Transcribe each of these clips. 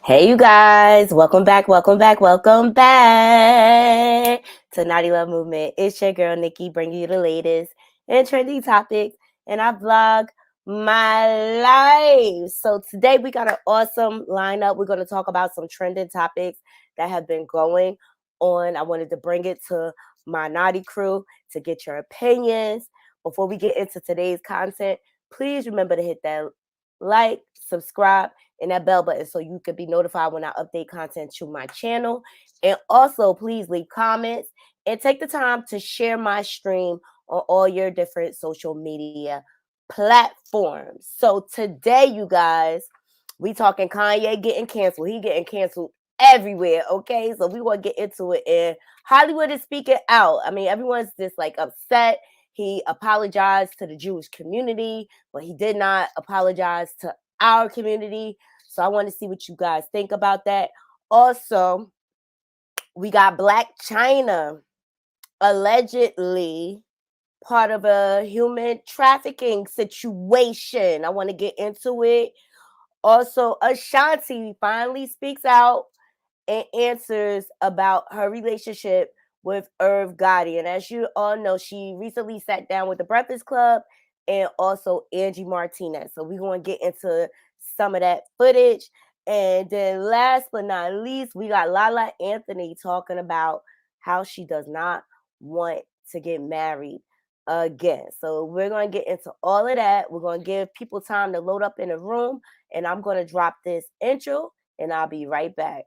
Hey, you guys, welcome back, welcome back, welcome back to Naughty Love Movement. It's your girl, Nikki, bringing you the latest and trendy topics, and I vlog my life. So today we got an awesome lineup. We're going to talk about some trending topics that have been going on. I wanted to bring it to my naughty crew to get your opinions. Before we get into today's content, please remember to hit that like, subscribe, and that bell button so you can be notified when I update content to my channel. And also, please leave comments and take the time to share my stream on all your different social media platforms. So today, you guys, we talking Kanye getting canceled. He getting canceled everywhere, okay? So we want to get into it. And Hollywood is speaking out. I mean, everyone's just like upset. He apologized to the Jewish community, but he did not apologize to our community. So I want to see what you guys think about that. Also, we got Blac Chyna, allegedly part of a human trafficking situation. I want to get into it. Also, Ashanti finally speaks out and answers about her relationship with Irv Gotti. And as you all know, she recently sat down with the Breakfast Club and also Angie Martinez. So we're going to get into some of that footage. And then last but not least, we got Lala Anthony talking about how she does not want to get married again. So we're going to get into all of that. We're going to give people time to load up in the room. And I'm going to drop this intro and I'll be right back.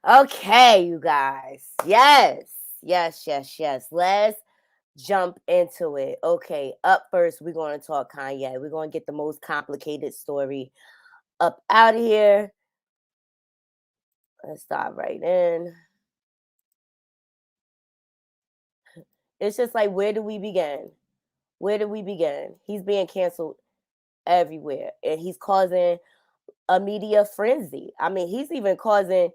Okay, you guys. Yes, yes, yes, yes. Let's jump into it. Okay, up first, we're going to talk Kanye. We're going to get the most complicated story up out of here. Let's dive right in. It's just like, where do we begin? Where do we begin? He's being canceled everywhere, and he's causing a media frenzy. I mean, he's even causing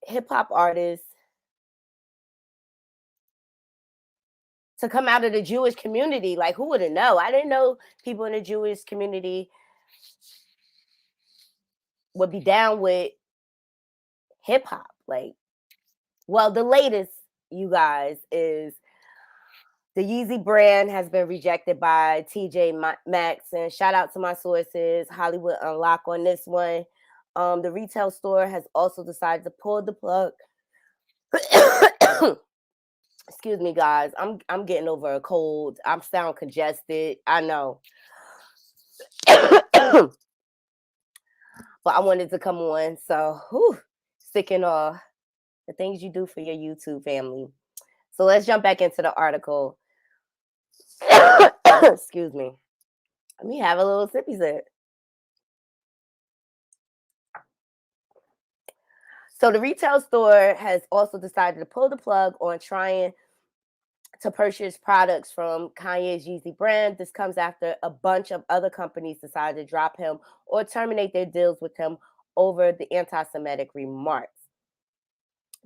hip hop artists to come out of the Jewish community. Like, who would have known? I didn't know people in the Jewish community would be down with hip hop. Like, well, the latest, you guys, is the Yeezy brand has been rejected by TJ Maxx. And shout out to my sources, Hollywood Unlock on this one. The retail store has also decided to pull the plug. Excuse me, guys. I'm getting over a cold. I'm sound congested. I know. But I wanted to come on. So sticking off the things you do for your YouTube family. So let's jump back into the article. Excuse me. Let me have a little sippy sip. So the retail store has also decided to pull the plug on trying to purchase products from Kanye's Yeezy brand. This comes after a bunch of other companies decided to drop him or terminate their deals with him over the anti-Semitic remarks.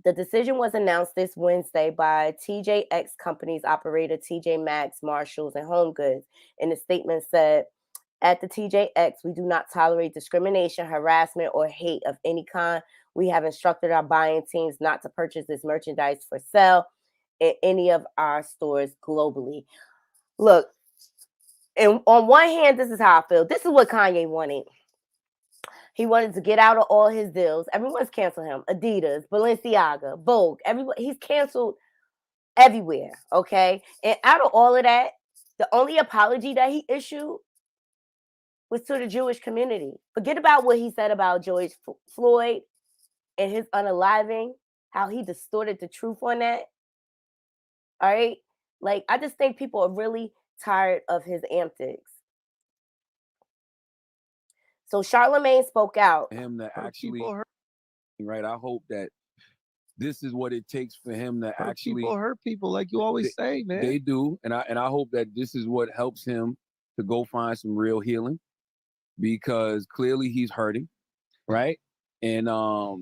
The decision was announced this Wednesday by TJX Companies operator TJ Maxx, Marshalls, and Home Goods. And the statement said, at the TJX, we do not tolerate discrimination, harassment, or hate of any kind. We have instructed our buying teams not to purchase this merchandise for sale in any of our stores globally. Look, and on one hand, this is how I feel. This is what Kanye wanted. He wanted to get out of all his deals. Everyone's canceled him. Adidas, Balenciaga, Vogue, everyone. He's canceled everywhere, okay? And out of all of that, The only apology that he issued was to the Jewish community. Forget about what he said about George Floyd and his unaliving, how he distorted the truth on that. All right? Like, I just think people are really tired of his antics. So Charlemagne spoke out. Him to actually, right? I hope that this is what it takes for him to actually hurt people, like you always say, man. They do, and I hope that this is what helps him to go find some real healing, because clearly he's hurting, right? And I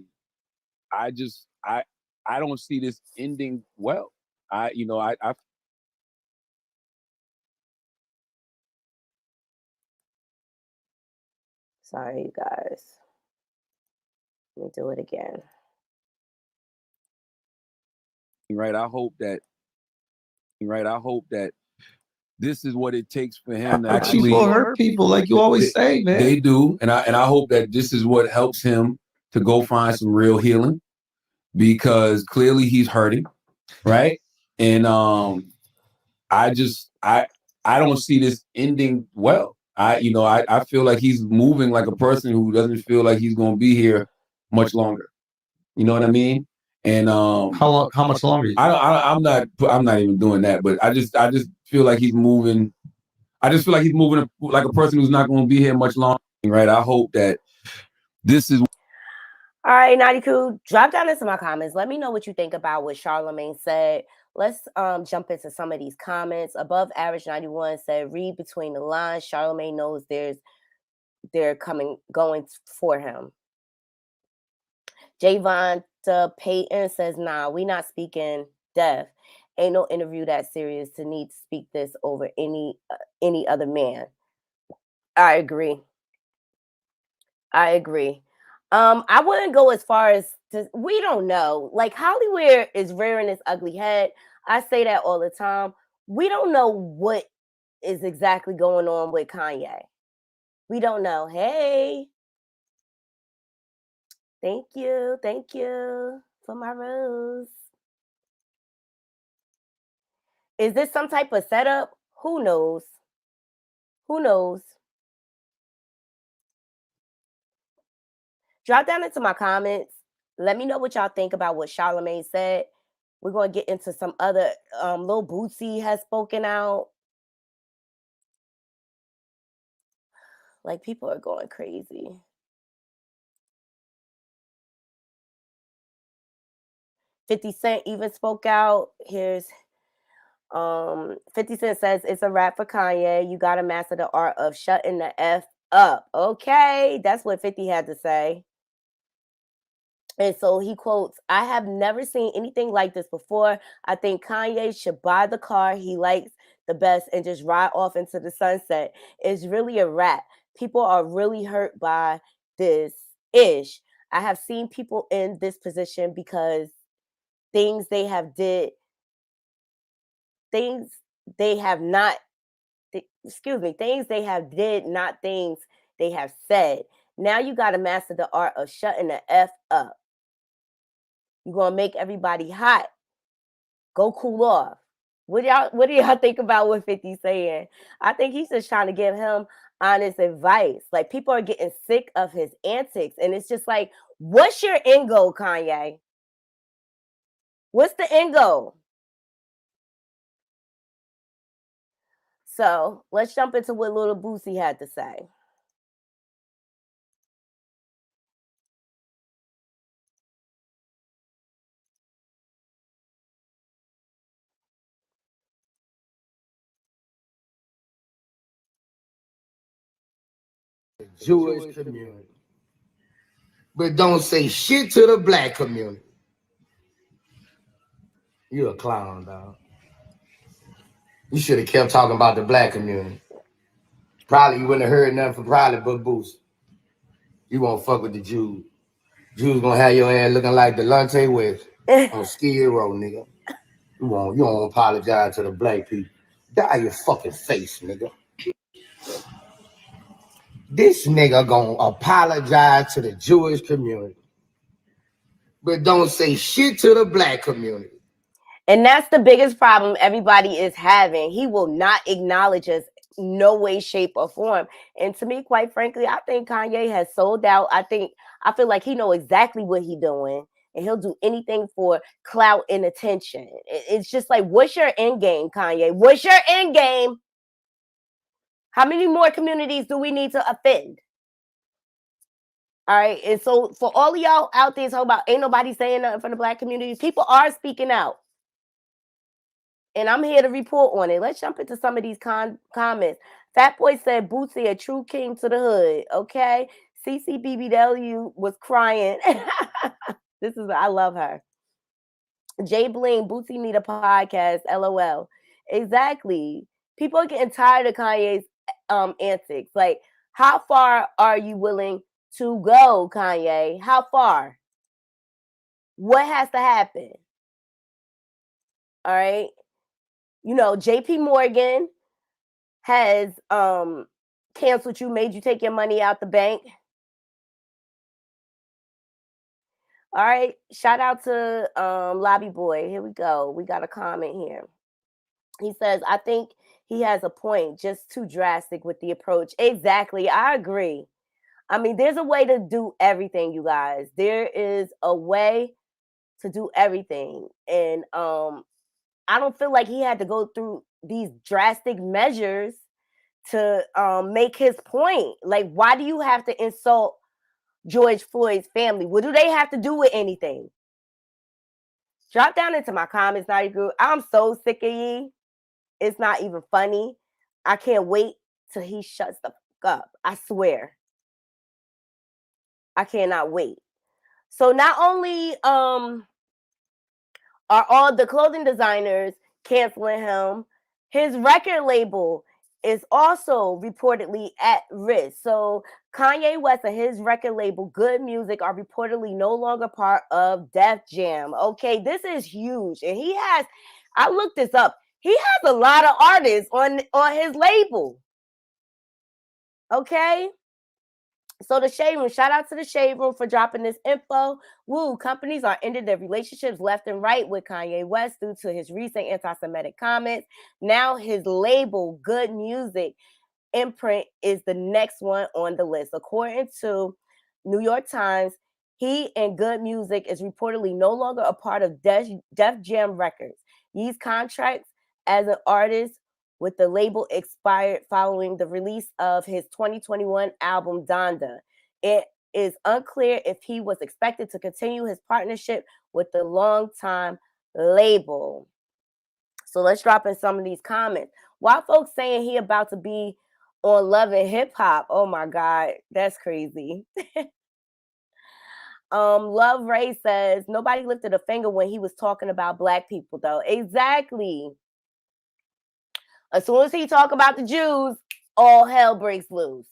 don't see this ending well. I Sorry, you guys. Let me do it again. Right. I hope that this is what it takes for him to actually hurt people, like you always say, man. They do, and I hope that this is what helps him to go find some real healing, because clearly he's hurting, right? And I don't see this ending well. I feel like he's moving like a person who doesn't feel like he's going to be here much longer. You know what I mean? And how much longer? I'm not even doing that, but I just feel like he's moving. I just feel like he's moving like a person who's not going to be here much longer. Right? I hope that this is. All right, Naughty Crew, drop down into my comments. Let me know what you think about what Charlemagne said. Let's jump into some of these comments. Above Average 91 said, read between the lines. Charlemagne knows they're going for him. Javon Payton says, nah, we not speaking deaf. Ain't no interview that serious to need to speak this over any other man. I agree. I wouldn't go as far as we don't know. Like, Hollywood is rearing its ugly head. I say that all the time. We don't know what is exactly going on with Kanye. We don't know. Hey. Thank you for my rose. Is this some type of setup? Who knows? Drop down into my comments. Let me know what y'all think about what Charlemagne said. We're going to get into some other. Lil Bootsy has spoken out. Like, people are going crazy. $50 Cent even spoke out. Here's 50 Cent says, it's a wrap for Kanye. You got to master the art of shutting the F up. Okay, that's what 50 had to say. And so he quotes, I have never seen anything like this before. I think Kanye should buy the car he likes the best and just ride off into the sunset. It's really a wrap. People are really hurt by this ish. I have seen people in this position because things they have did not things they have said. Now you got to master the art of shutting the F up. You're going to make everybody hot. Go cool off. What do y'all think about what 50's saying? I think he's just trying to give him honest advice. Like, people are getting sick of his antics. And it's just like, what's your end goal, Kanye? What's the end goal? So let's jump into what Lil Bootsy had to say. Jewish community, but don't say shit to the black community. You a clown, dog. You should have kept talking about the black community. Probably you wouldn't have heard nothing from probably but Boost. You won't fuck with the Jews. Jews gonna have your ass looking like Delonte West on Skid Row, nigga. You don't apologize to the black people. Die your fucking face, nigga. This nigga gonna apologize to the Jewish community, but don't say shit to the black community. And that's the biggest problem everybody is having. He will not acknowledge us, no way, shape, or form. And to me, quite frankly, I think Kanye has sold out. I feel like he know exactly what he's doing, and he'll do anything for clout and attention. It's just like, what's your end game, Kanye? What's your end game? How many more communities do we need to offend? All right. And so for all of y'all out there talking about ain't nobody saying nothing for the Black community, people are speaking out. And I'm here to report on it. Let's jump into some of these comments. Fat Boy said, Bootsy, a true king to the hood. Okay. CCBBW was crying. I love her. Jay Bling, Bootsy need a podcast. LOL. Exactly. People are getting tired of Kanye's antics. Like, how far are you willing to go, Kanye? How far? What has to happen? All right. You know, JP Morgan has canceled you, made you take your money out the bank. All right. Shout out to Lobby Boy. Here we go. We got a comment here. He says, I think he has a point, just too drastic with the approach. Exactly. I agree. I mean, there's a way to do everything, you guys. There is a way to do everything. And I don't feel like he had to go through these drastic measures to make his point. Like, why do you have to insult George Floyd's family? What do they have to do with anything? Drop down into my comments, Naughty Group. I'm so sick of ye. It's not even funny. I can't wait till he shuts the fuck up. I swear. I cannot wait. So not only are all the clothing designers canceling him, his record label is also reportedly at risk. So Kanye West and his record label Good Music are reportedly no longer part of Def Jam. Okay, this is huge. And I looked this up. He has a lot of artists on his label. Okay. So the Shade Room, shout out to the Shade Room for dropping this info. Woo, companies are ending their relationships left and right with Kanye West due to his recent anti-Semitic comments. Now his label, Good Music imprint, is the next one on the list. According to New York Times, he and Good Music is reportedly no longer a part of Def Jam Records. These contracts as an artist with the label expired following the release of his 2021 album Donda. It is unclear if he was expected to continue his partnership with the longtime label. So let's drop in some of these comments. Why folks saying he about to be on Love and Hip Hop? Oh my God, that's crazy. Love Ray says nobody lifted a finger when he was talking about Black people, though. Exactly. As soon as he talk about the Jews, all hell breaks loose.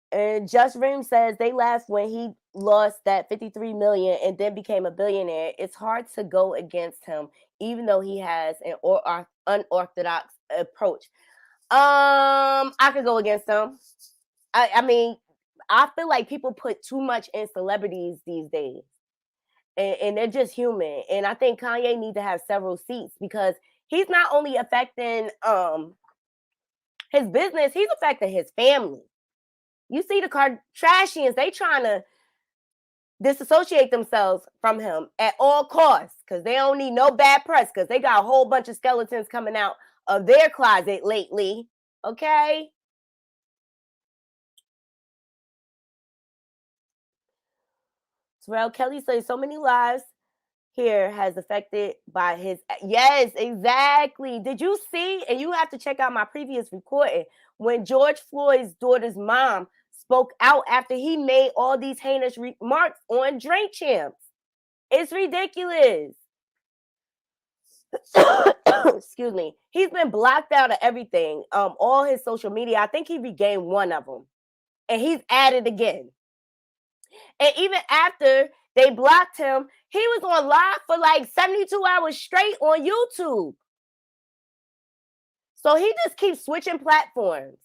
And Just Ream says they laughed when he lost that 53 million and then became a billionaire. It's hard to go against him, even though he has an unorthodox approach. I could go against him. I mean, I feel like people put too much in celebrities these days. And they're just human. And I think Kanye needs to have several seats because he's not only affecting his business, he's affecting his family. You see the Kardashians, they trying to disassociate themselves from him at all costs because they don't need no bad press because they got a whole bunch of skeletons coming out of their closet lately. Okay? Terrell Kelly says so many lives here has affected by his. Yes, exactly. Did you see? And you have to check out my previous recording when George Floyd's daughter's mom spoke out after he made all these heinous remarks on Drink Champs. It's ridiculous. Excuse me. He's been blocked out of everything. All his social media. I think he regained one of them, and he's added again. And even after they blocked him, he was on live for like 72 hours straight on YouTube. So he just keeps switching platforms.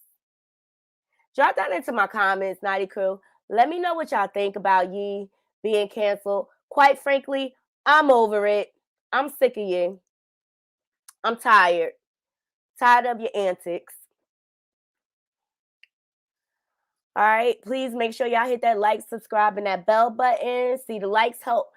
Drop down into my comments, Naughty Crew. Let me know what y'all think about Ye. being canceled. Quite frankly, I'm over it. I'm sick of you. I'm tired. Tired of your antics. All right, please make sure y'all hit that like, subscribe, and that bell button. See, the likes help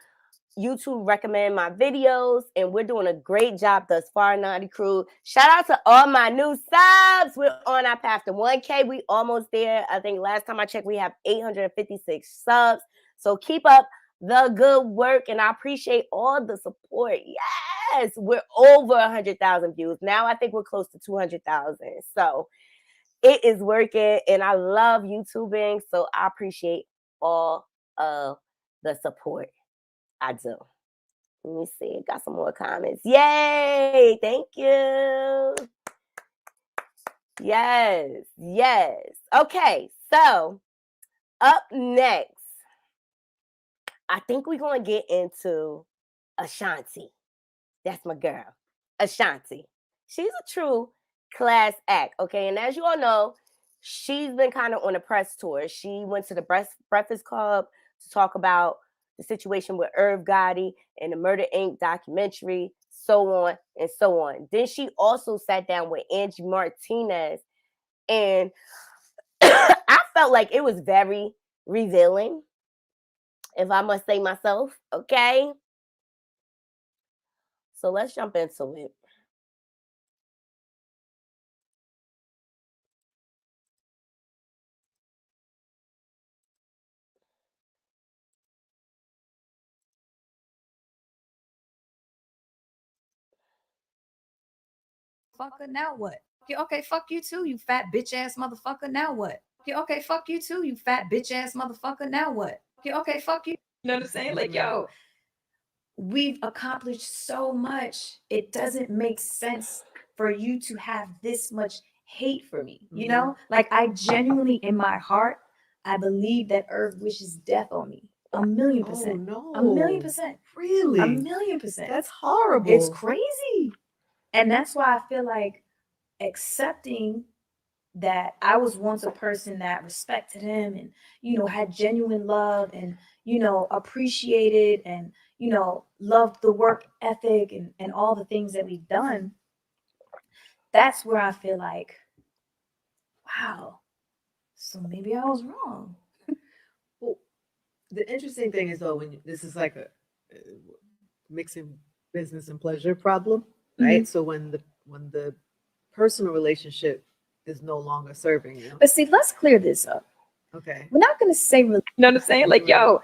YouTube recommend my videos, and we're doing a great job thus far, Naughty Crew. Shout out to all my new subs. We're on our path to 1K. We almost there. I think last time I checked, we have 856 subs. So keep up the good work, and I appreciate all the support. Yes, we're over 100,000 views. Now I think we're close to 200,000. So it is working, and I love YouTubing, so I appreciate all of the support. I do. Let me see. Got some more comments. Yay! Thank you. Yes. Yes. Okay. So up next, I think we're going to get into Ashanti. That's my girl. Ashanti. She's a true class act. Okay. And as you all know, she's been kind of on a press tour. She went to the Breakfast Club to talk about the situation with Irv Gotti and the Murder Inc. documentary, so on and so on. Then she also sat down with Angie Martinez, and I felt like it was very revealing, if I must say myself. Okay. So let's jump into it. Fucker, now what? Okay, fuck you too, you fat bitch ass motherfucker. Now what? Okay, fuck you too, you fat bitch ass motherfucker. Now what? Okay, fuck you. You know what I'm saying? Like, yo, we've accomplished so much. It doesn't make sense for you to have this much hate for me. You know, like I genuinely, in my heart, I believe that Irv wishes death on me. 1,000,000%. Oh no. 1,000,000%. Really? 1,000,000%. That's horrible. It's crazy. And that's why I feel like accepting that I was once a person that respected him and, you know, had genuine love and, you know, appreciated and, you know, loved the work ethic and all the things that we've done. That's where I feel like, wow, so maybe I was wrong. Well, the interesting thing is though, this is like a mixing business and pleasure problem, right? So when the personal relationship is no longer serving you. But see, let's clear this up. Okay. We're not going to say, you know what I'm saying? Like, yo,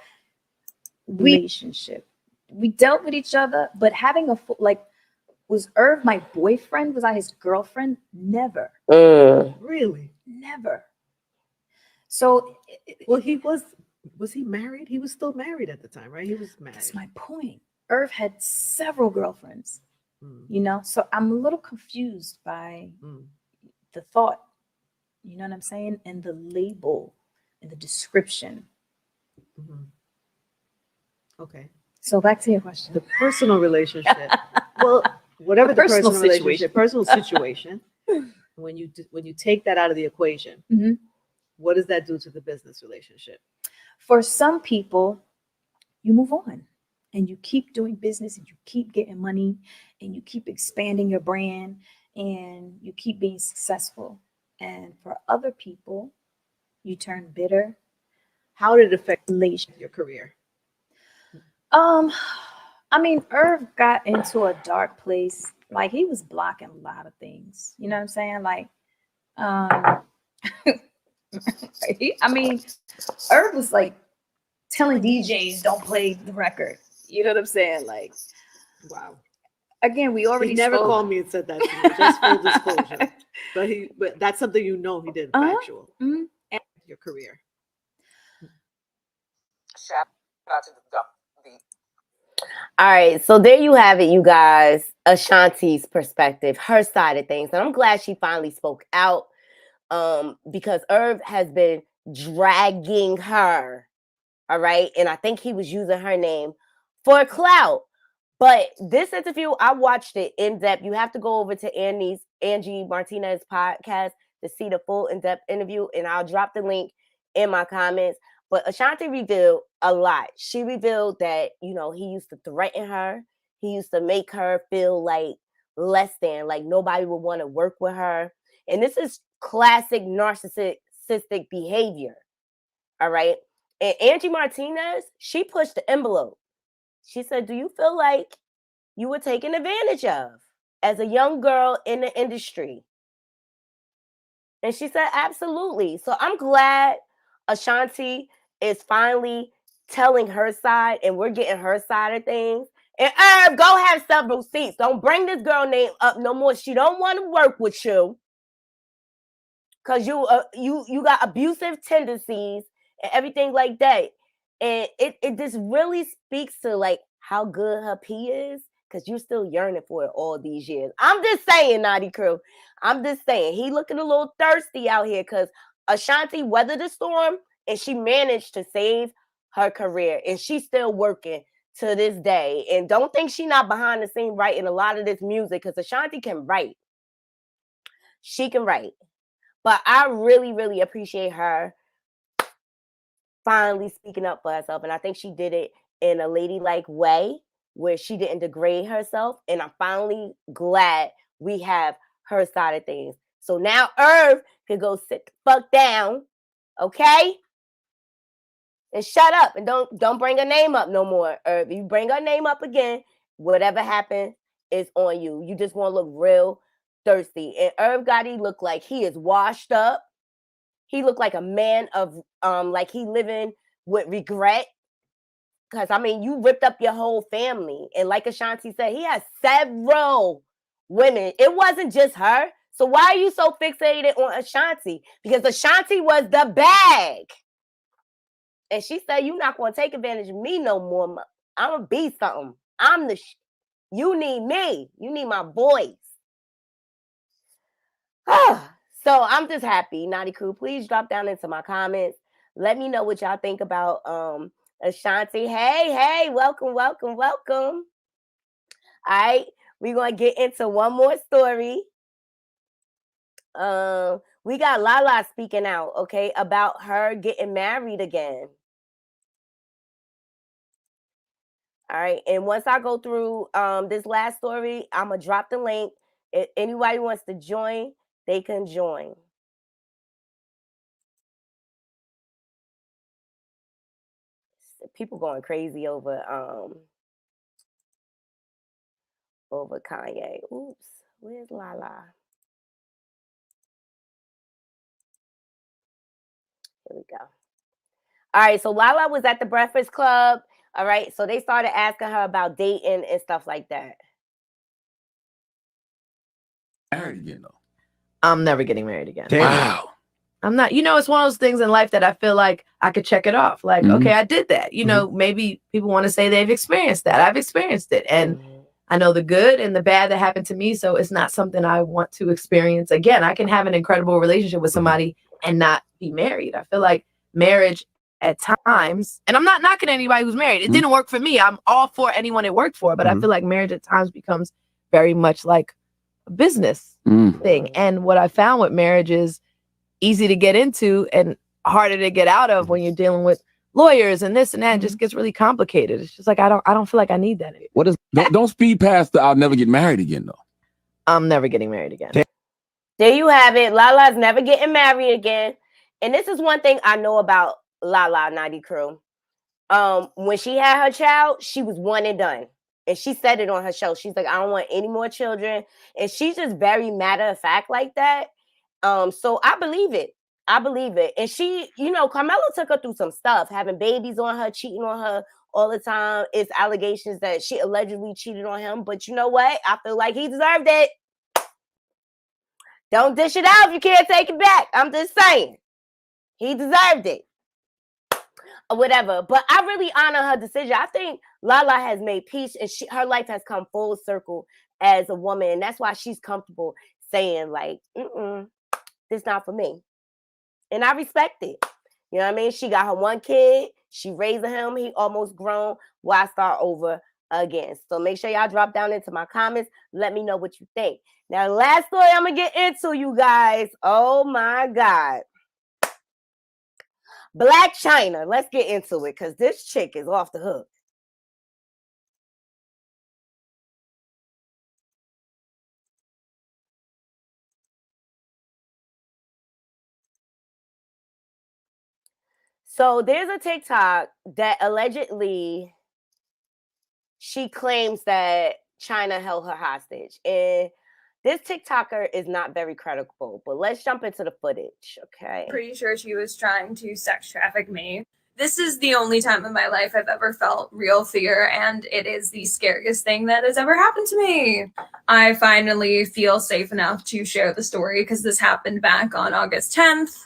relationship. We dealt with each other, but having like, was Irv my boyfriend? Was I his girlfriend? Never. Really? Never. So, well, was he married? He was still married at the time, right? He was married. That's my point. Irv had several girlfriends, you know? So I'm a little confused by the thought, you know what I'm saying? And the label and the description. Okay. So back to your question. The personal relationship. Well, whatever the personal relationship, personal situation. When you take that out of the equation, what does that do to the business relationship? For some people, you move on and you keep doing business and you keep getting money and you keep expanding your brand and you keep being successful. And for other people, you turn bitter. How did it affect your career? I mean, Irv got into a dark place. Like he was blocking a lot of things. You know what I'm saying? Like, Irv was like telling DJs don't play the record. You know what I'm saying? Like, wow. Again, we already he never called me and said that to me. Just full disclosure. But that's something you know he did factual. And your career. Shout out to the All right, so there you have it, you guys. Ashanti's perspective, her side of things, and I'm glad she finally spoke out. Because Irv has been dragging her, all right? And I think he was using her name for clout. But this interview, I watched it in depth. You have to go over to Angie Martinez podcast to see the full in-depth interview, and I'll drop the link in my comments. But Ashanti revealed a lot. She revealed that, you know, he used to threaten her. He used to make her feel like less than, like nobody would want to work with her. And this is classic narcissistic behavior. All right. And Angie Martinez, she pushed the envelope. She said, do you feel like you were taken advantage of as a young girl in the industry? And she said, absolutely. So I'm glad Ashanti is finally telling her side and we're getting her side of things. And Herb, go have several seats. Don't bring this girl name up no more. She don't want to work with you because you got abusive tendencies and everything like that. And it just really speaks to like how good her pee is, because you're still yearning for it all these years. I'm just saying, Naughty Crew. I'm just saying, he looking a little thirsty out here because Ashanti weathered the storm and she managed to save her career. And she's still working to this day. And don't think she's not behind the scene writing a lot of this music, because Ashanti can write. She can write. But I really, really appreciate her finally speaking up for herself. And I think she did it in a ladylike way where she didn't degrade herself. And I'm finally glad we have her side of things. So now Irv can go sit the fuck down, okay? And shut up and don't bring her name up no more, Irv. If you bring her name up again, whatever happened is on you. You just want to look real thirsty. And Irv Gotti looked like he is washed up. He looked like a man of like he living with regret. Because I mean, you ripped up your whole family. And like Ashanti said, he has several women. It wasn't just her. So why are you so fixated on Ashanti? Because Ashanti was the bag. And she said, you're not going to take advantage of me no more. I'm going to be something. I'm the you need me. You need my voice. So I'm just happy. Naughty Crew, please drop down into my comments. Let me know what y'all think about Ashanti. Hey, welcome. All right, we're going to get into one more story. We got Lala speaking out, okay, about her getting married again. All right, and once I go through this last story, I'm going to drop the link. If anybody wants to join, they can join. People going crazy over Kanye. Oops, where's Lala? Here we go. All right, so Lala was at the Breakfast Club. All right, so they started asking her about dating and stuff like that. Married again, though. I'm never getting married again. Wow. I'm not, you know, it's one of those things in life that I feel like I could check it off. Like, okay, I did that. You know, maybe people want to say they've experienced that. I've experienced it. And I know the good and the bad that happened to me. So it's not something I want to experience again. I can have an incredible relationship with somebody and not be married. I feel like marriage at times, and I'm not knocking anybody who's married. It didn't work for me. I'm all for anyone it worked for. But I feel like marriage at times becomes very much like a business thing. And what I found with marriage is easy to get into and harder to get out of when you're dealing with lawyers and this and that. It just gets really complicated. It's just like I don't feel like I need that anymore. What is don't speed past the I'll never get married again though. I'm never getting married again. There you have it. Lala's never getting married again. And this is one thing I know about Lala, Naughty Crew. When she had her child, she was one and done. And she said it on her show. She's like, I don't want any more children. And she's just very matter of fact like that. So I believe it. And she, you know, Carmelo took her through some stuff, having babies on her, cheating on her all the time. It's allegations that she allegedly cheated on him. But you know what? I feel like he deserved it. Don't dish it out if you can't take it back. I'm just saying. He deserved it. Or whatever. But I really honor her decision. I think Lala has made peace and her life has come full circle as a woman. And that's why she's comfortable saying like, this not for me. And I respect it. You know what I mean? She got her one kid. She raising him. He almost grown. Why start over again? So make sure y'all drop down into my comments. Let me know what you think. Now, the last story I'm going to get into, you guys. Oh, my God. Blac Chyna. Let's get into it because this chick is off the hook. So there's a TikTok that allegedly she claims that Chyna held her hostage. And this TikToker is not very credible, but let's jump into the footage, okay? Pretty sure she was trying to sex traffic me. This is the only time in my life I've ever felt real fear, and it is the scariest thing that has ever happened to me. I finally feel safe enough to share the story because this happened back on August 10th,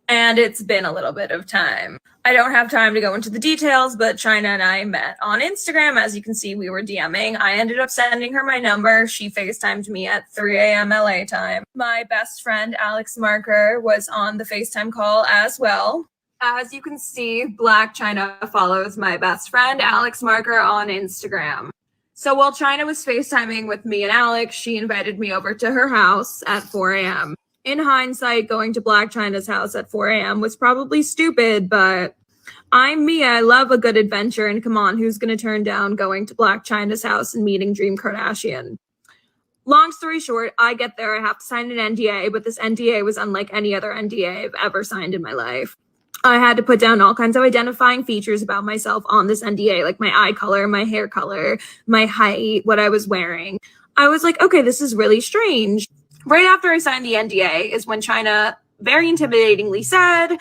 and it's been a little bit of time. I don't have time to go into the details, but Chyna and I met on Instagram. As you can see, we were DMing. I ended up sending her my number. She FaceTimed me at 3 a.m. LA time. My best friend, Alex Marker, was on the FaceTime call as well. As you can see, Blac Chyna follows my best friend, Alex Marker, on Instagram. So while Chyna was FaceTiming with me and Alex, she invited me over to her house at 4 a.m. In hindsight, going to Blac Chyna's house at 4 a.m. was probably stupid, but I'm me. I love a good adventure, and come on, who's going to turn down going to Blac Chyna's house and meeting Dream Kardashian? Long story short, I get there, I have to sign an NDA, but this NDA was unlike any other NDA I've ever signed in my life. I had to put down all kinds of identifying features about myself on this NDA, like my eye color, my hair color, my height, what I was wearing. I was like, okay, this is really strange. Right after I signed the NDA is when Chyna very intimidatingly said,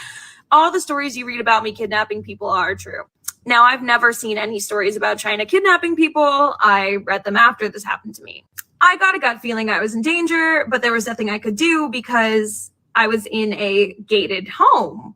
all the stories you read about me kidnapping people are true. Now, I've never seen any stories about Chyna kidnapping people. I read them after this happened to me. I got a gut feeling I was in danger, but there was nothing I could do because I was in a gated home.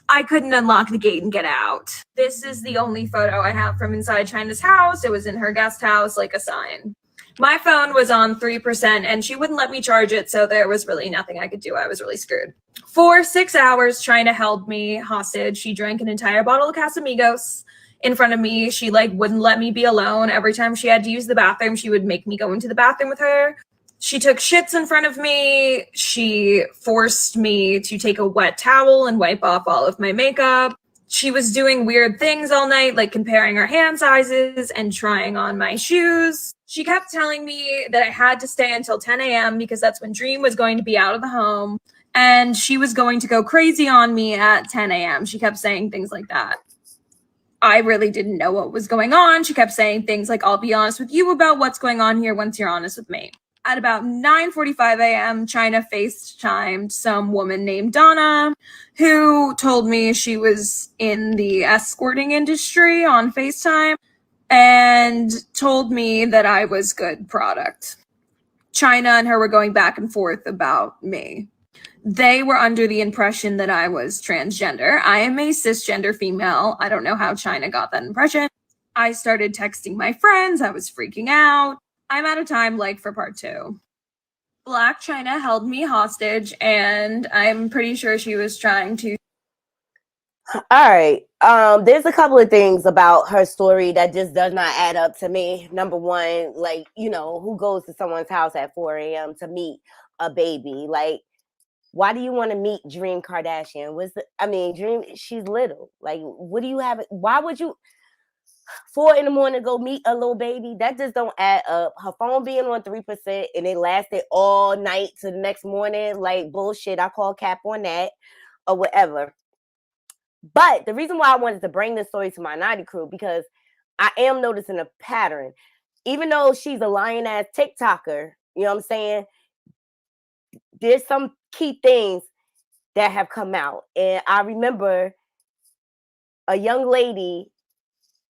I couldn't unlock the gate and get out. This is the only photo I have from inside Chyna's house. It was in her guest house, like a sign. My phone was on 3% and she wouldn't let me charge it, so there was really nothing I could do. I was really screwed. For 6 hours, Chyna held me hostage. She drank an entire bottle of Casamigos in front of me. She wouldn't let me be alone. Every time she had to use the bathroom, she would make me go into the bathroom with her. She took shits in front of me. She forced me to take a wet towel and wipe off all of my makeup. She was doing weird things all night, like comparing our hand sizes and trying on my shoes. She kept telling me that I had to stay until 10 a.m. because that's when Dream was going to be out of the home. And she was going to go crazy on me at 10 a.m. She kept saying things like that. I really didn't know what was going on. She kept saying things like, I'll be honest with you about what's going on here once you're honest with me. At about 9:45 a.m., Chyna FaceTimed some woman named Donna, who told me she was in the escorting industry on FaceTime and told me that I was good product. Chyna and her were going back and forth about me. They were under the impression that I was transgender. I am a cisgender female. I don't know how Chyna got that impression. I started texting my friends. I was freaking out. I'm out of time, for part 2. Blac Chyna held me hostage, and I'm pretty sure she was trying to. All right. There's a couple of things about her story that just does not add up to me. Number one, who goes to someone's house at 4 a.m. to meet a baby? Why do you want to meet Dream Kardashian? Dream, she's little. What do you have? Why would you 4 in the morning go meet a little baby? That just don't add up. Her phone being on 3% and it lasted all night to the next morning. Bullshit. I call cap on that or whatever. But the reason why I wanted to bring this story to my Naughty crew, because I am noticing a pattern. Even though she's a lying ass TikToker, you know what I'm saying? There's some key things that have come out. And I remember a young lady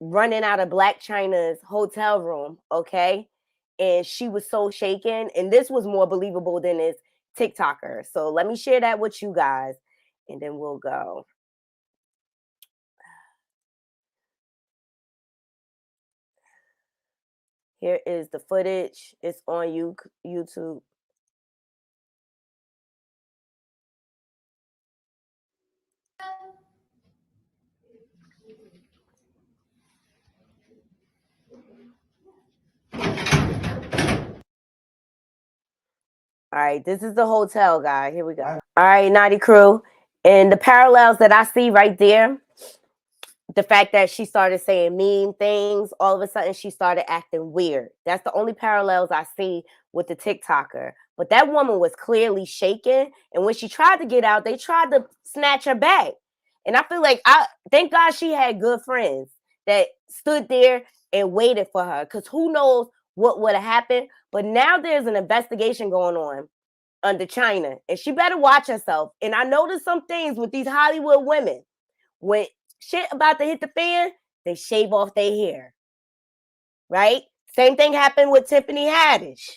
running out of Blac Chyna's hotel room, okay? And she was so shaken. And this was more believable than this TikToker. So let me share that with you guys, and then we'll go. Here is the footage. It's on YouTube. All right, this is the hotel guy. Here we go. All right, Naughty crew. And the parallels that I see right there, the fact that she started saying mean things, all of a sudden she started acting weird. That's the only parallels I see with the TikToker. But that woman was clearly shaken. And when she tried to get out, they tried to snatch her back. And I feel like thank God she had good friends that stood there and waited for her. Because who knows what would have happened. But now there's an investigation going on under Chyna. And she better watch herself. And I noticed some things with these Hollywood women. When shit about to hit the fan, they shave off their hair. Right? Same thing happened with Tiffany Haddish.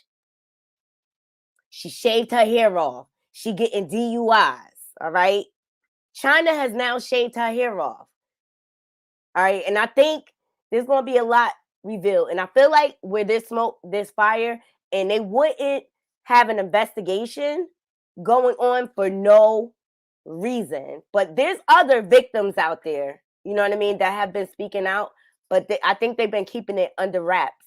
She shaved her hair off. She getting DUIs. All right. Chyna has now shaved her hair off. All right. And I think there's going to be a lot revealed. And I feel like where there's smoke, there's fire. And they wouldn't have an investigation going on for no reason. But there's other victims out there, you know what I mean, that have been speaking out. But I think they've been keeping it under wraps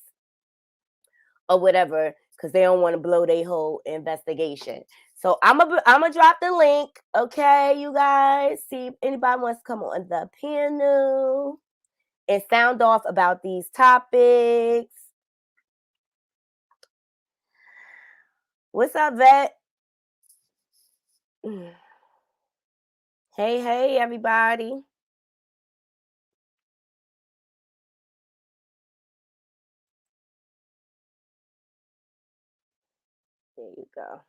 or whatever, because they don't want to blow their whole investigation. So I'm gonna drop the link, okay, you guys. See if anybody wants to come on the panel and sound off about these topics. What's up, Vet? Hey, everybody. There you go.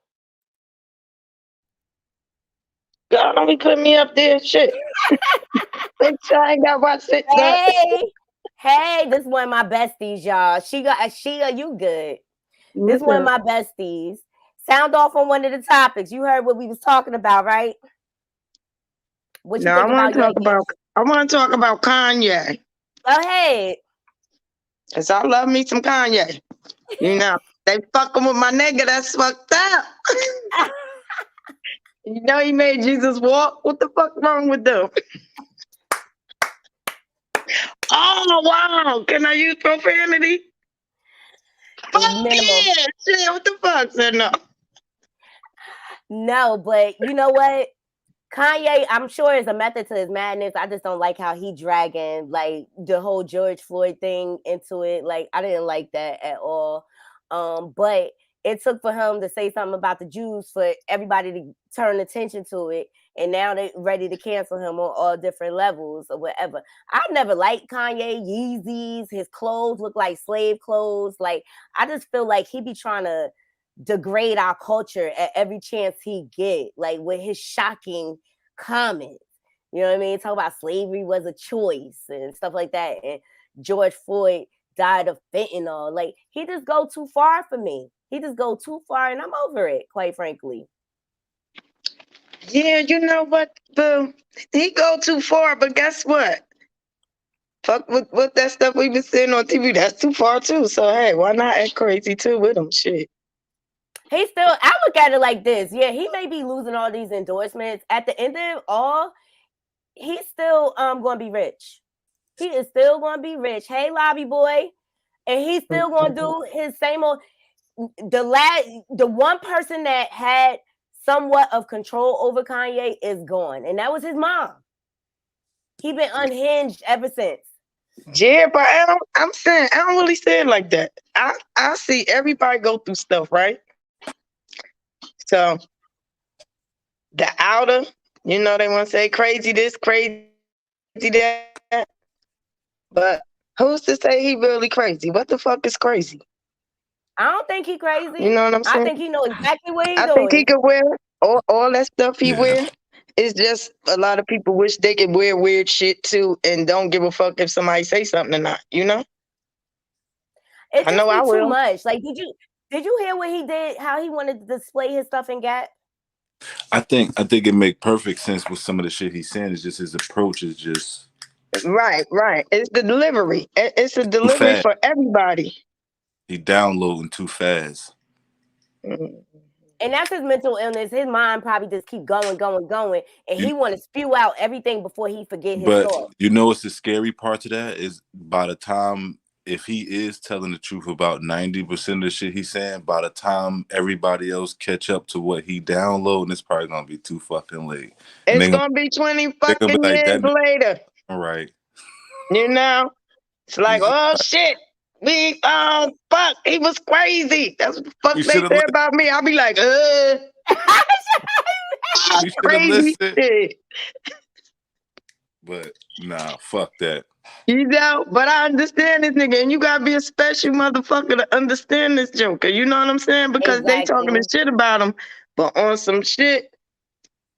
God, don't be putting me up there, shit. Bitch, I ain't got watch it. Hey, this is one of my besties, y'all. Sheila, you good. This is one of my besties. Sound off on one of the topics. You heard what we was talking about, right? What you think about I want to talk about Kanye. Go ahead. Cause I love me some Kanye. You know, they fucking with my nigga. That's fucked up. You know he made Jesus walk. What the fuck wrong with them? Oh wow! Can I use profanity? Fuck yeah! Shit, what the fuck? Said no. No, but you know what? Kanye, I'm sure is a method to his madness. I just don't like how he dragging like the whole George Floyd thing into it. Like I didn't like that at all. But it took for him to say something about the Jews for everybody to turn attention to it. And now they're ready to cancel him on all different levels or whatever. I never liked Kanye, Yeezys, his clothes look like slave clothes. Like I just feel like he be trying to degrade our culture at every chance he get, like with his shocking comments. You know what I mean? Talk about slavery was a choice and stuff like that. And George Floyd died of fentanyl. Like he just go too far for me. He just go too far, and I'm over it, quite frankly. Yeah, you know what? He go too far, but guess what? Fuck with that stuff we been seeing on TV. That's too far too. So hey, why not act crazy too with him? Shit. He still, I look at it like this. Yeah, he may be losing all these endorsements. At the end of it all, he's still going to be rich. He is still going to be rich. Hey, lobby boy. And he's still going to do his same old. The one person that had somewhat of control over Kanye is gone. And that was his mom. He been unhinged ever since. Yeah, but I'm saying, I don't really say it like that. I see everybody go through stuff, right? So the outer, you know, they want to say crazy this, crazy that. But who's to say he really crazy? What the fuck is crazy? I don't think he crazy. You know what I'm saying? I think he know exactly what he's I doing. think he could wear all that stuff he wear. It's just a lot of people wish they could wear weird shit too and don't give a fuck if somebody say something or not, you know? It I know I just be too will. much. Like, did you hear what he did? How he wanted to display his stuff in Gap? I think it make perfect sense with some of the shit he's saying. It's just his approach is just right. It's the delivery. It's a delivery for everybody. He downloading too fast. And that's his mental illness. His mind probably just keep going, and he want to spew out everything before he forget his thoughts. You know what's the scary part to that is by the time if he is telling the truth about 90% of the shit he's saying, by the time everybody else catch up to what he downloading, it's probably gonna be too fucking late. It's gonna be 20 they're gonna be fucking like, years later. All right. You know? It's like, oh shit. Fuck, he was crazy. That's what the fuck they say about me. I'll be like, you should have crazy listened. shit. But nah, fuck that. You know, but I understand this nigga, and you gotta be a special motherfucker to understand this joker. You know what I'm saying? Because they talking this shit about him, but on some shit,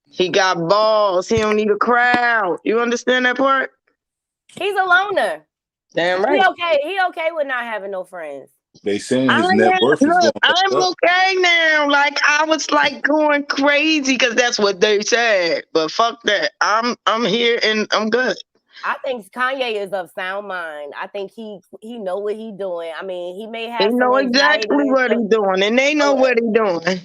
he got balls. He don't need a crowd. You understand that part? He's a loner. Damn right. He okay with not having no friends. They saying his net worth is going I'm up. okay now. Like I was like going crazy because that's what they said. But fuck that. I'm here and I'm good. I think Kanye is of sound mind. I think he know what he doing. I mean, he may have. They know exactly what he doing, and they know what he doing.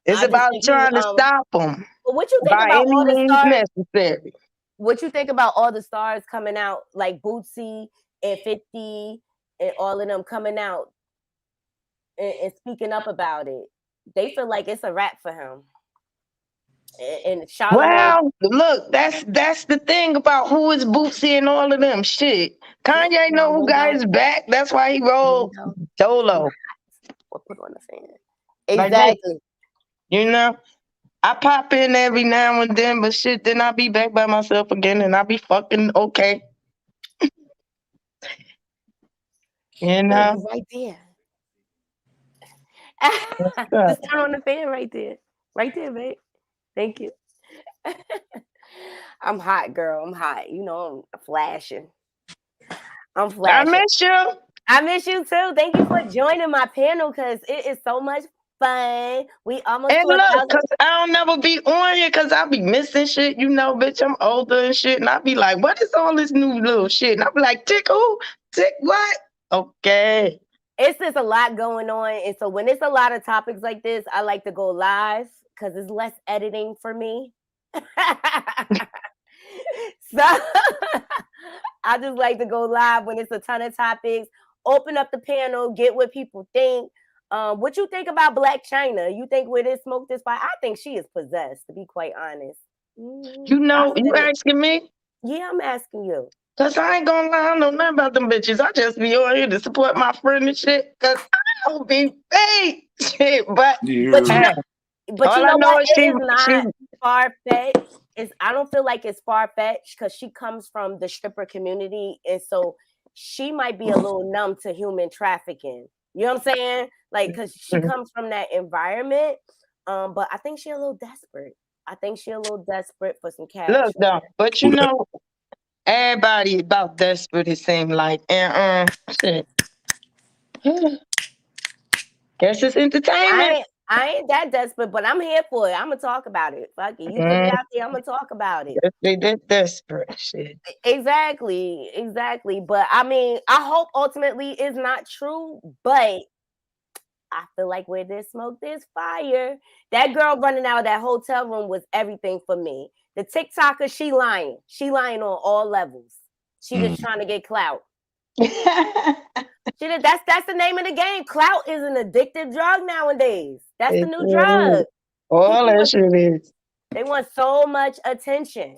It's about trying to stop him. But what you think by about any all the means stars? necessary. What you think about all the stars coming out, like Bootsy and 50 and all of them coming out and speaking up about it? They feel like it's a wrap for him. And well, look, that's the thing about who is Bootsy and all of them. Shit, Kanye know who got his back. That's why he rolled solo. Or put on the fan. Exactly. You know, I pop in every now and then, but shit, then I be back by myself again, and I be fucking okay. You know, right there. Just turn on the fan right there, babe. Thank you. I'm hot, girl. I'm hot. You know, I'm flashing. I'm flashing. I miss you. I miss you too. Thank you for joining my panel because it is so much fun. We almost and look, cause I'll never be on here because I'll be missing shit. You know, bitch, I'm older and shit, and I'll be like, what is all this new little shit? And I'll be like, tick who? Tick what? Okay. It's just a lot going on, and so when it's a lot of topics like this, I like to go live because it's less editing for me. So I just like to go live when it's a ton of topics, open up the panel, get what people think. What you think about Blac Chyna? You think where this smoke this fire? I think she is possessed, to be quite honest. You know, you asking me? Yeah, I'm asking you. Cause I ain't gonna lie, I don't know nothing about them bitches. I just be on here to support my friend and shit. Cause I don't be fake shit, but you know, what? It is not far-fetched. I don't feel like it's far-fetched because she comes from the stripper community, and so she might be a little numb to human trafficking. You know what I'm saying? Like, because she comes from that environment. But I think she's a little desperate. I think she's a little desperate for some cash. Look, though, but you know, everybody about desperate, it seems like. And shit. Guess it's entertainment. I ain't that desperate, but I'm here for it. I'm gonna talk about it. Fuck it. You put it out there, I'm gonna talk about it. They did desperate shit. Exactly. But I mean, I hope ultimately it's not true, but I feel like where there's smoke, there's fire. That girl running out of that hotel room was everything for me. The TikToker, she lying. She lying on all levels. She just trying to get clout. That's the name of the game. Clout is an addictive drug nowadays. That's the new drug. All that shit is. They want so much attention.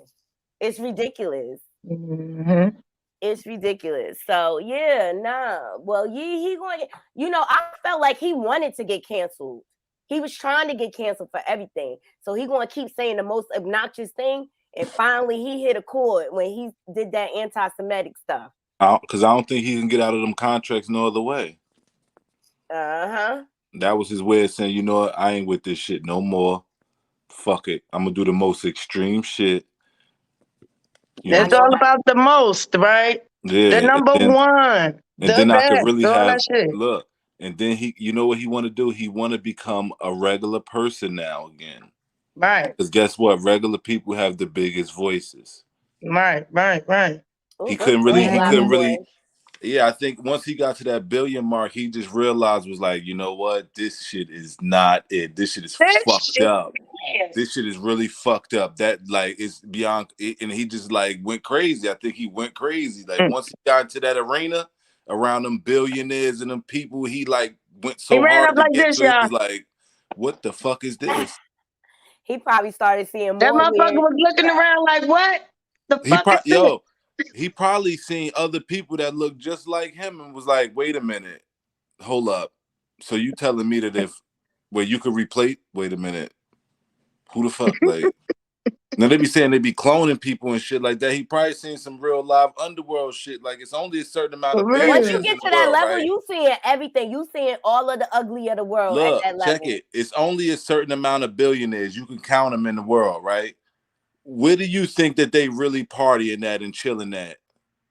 It's ridiculous. Mm-hmm. It's ridiculous. So yeah, nah. Well, he going. You know, I felt like he wanted to get canceled. He was trying to get canceled for everything. So he going to keep saying the most obnoxious thing, and finally he hit a chord when he did that anti-Semitic stuff. Because I don't think he can get out of them contracts no other way. That was his way of saying, you know what, I ain't with this shit no more. Fuck it. I'm gonna do the most extreme shit. It's all about the most, right? Yeah. The number one. And then I could really have look. And then he, you know what he want to do? He want to become a regular person now again. Right. Because guess what? Regular people have the biggest voices. Right. He couldn't really. Yeah, I think once he got to that billion mark, he just realized was like, you know what? This shit is not it. This shit is fucked up. this shit is really fucked up. That like it's beyond, and he just like went crazy. I think he went crazy. Like once he got into that arena around them billionaires and them people, he like went He so ran hard up to like get this, to it. It y'all. was like, what the fuck is this? He probably started seeing That more motherfucker weird. was looking around like, what the He fuck is this? he probably seen other people that looked just like him and was like, wait a minute, hold up. So you telling me that you could replate? Wait a minute, who the fuck like? Now they be saying they be cloning people and shit like that. He probably seen some real live underworld shit. Like it's only a certain amount of Once you billionaires get in to the that world, level, right? you seeing everything. You seeing all of the ugly of the world at Look, that check level. it. It's only a certain amount of billionaires. You can count them in the world, right? Where do you think that they really partying at and chilling at?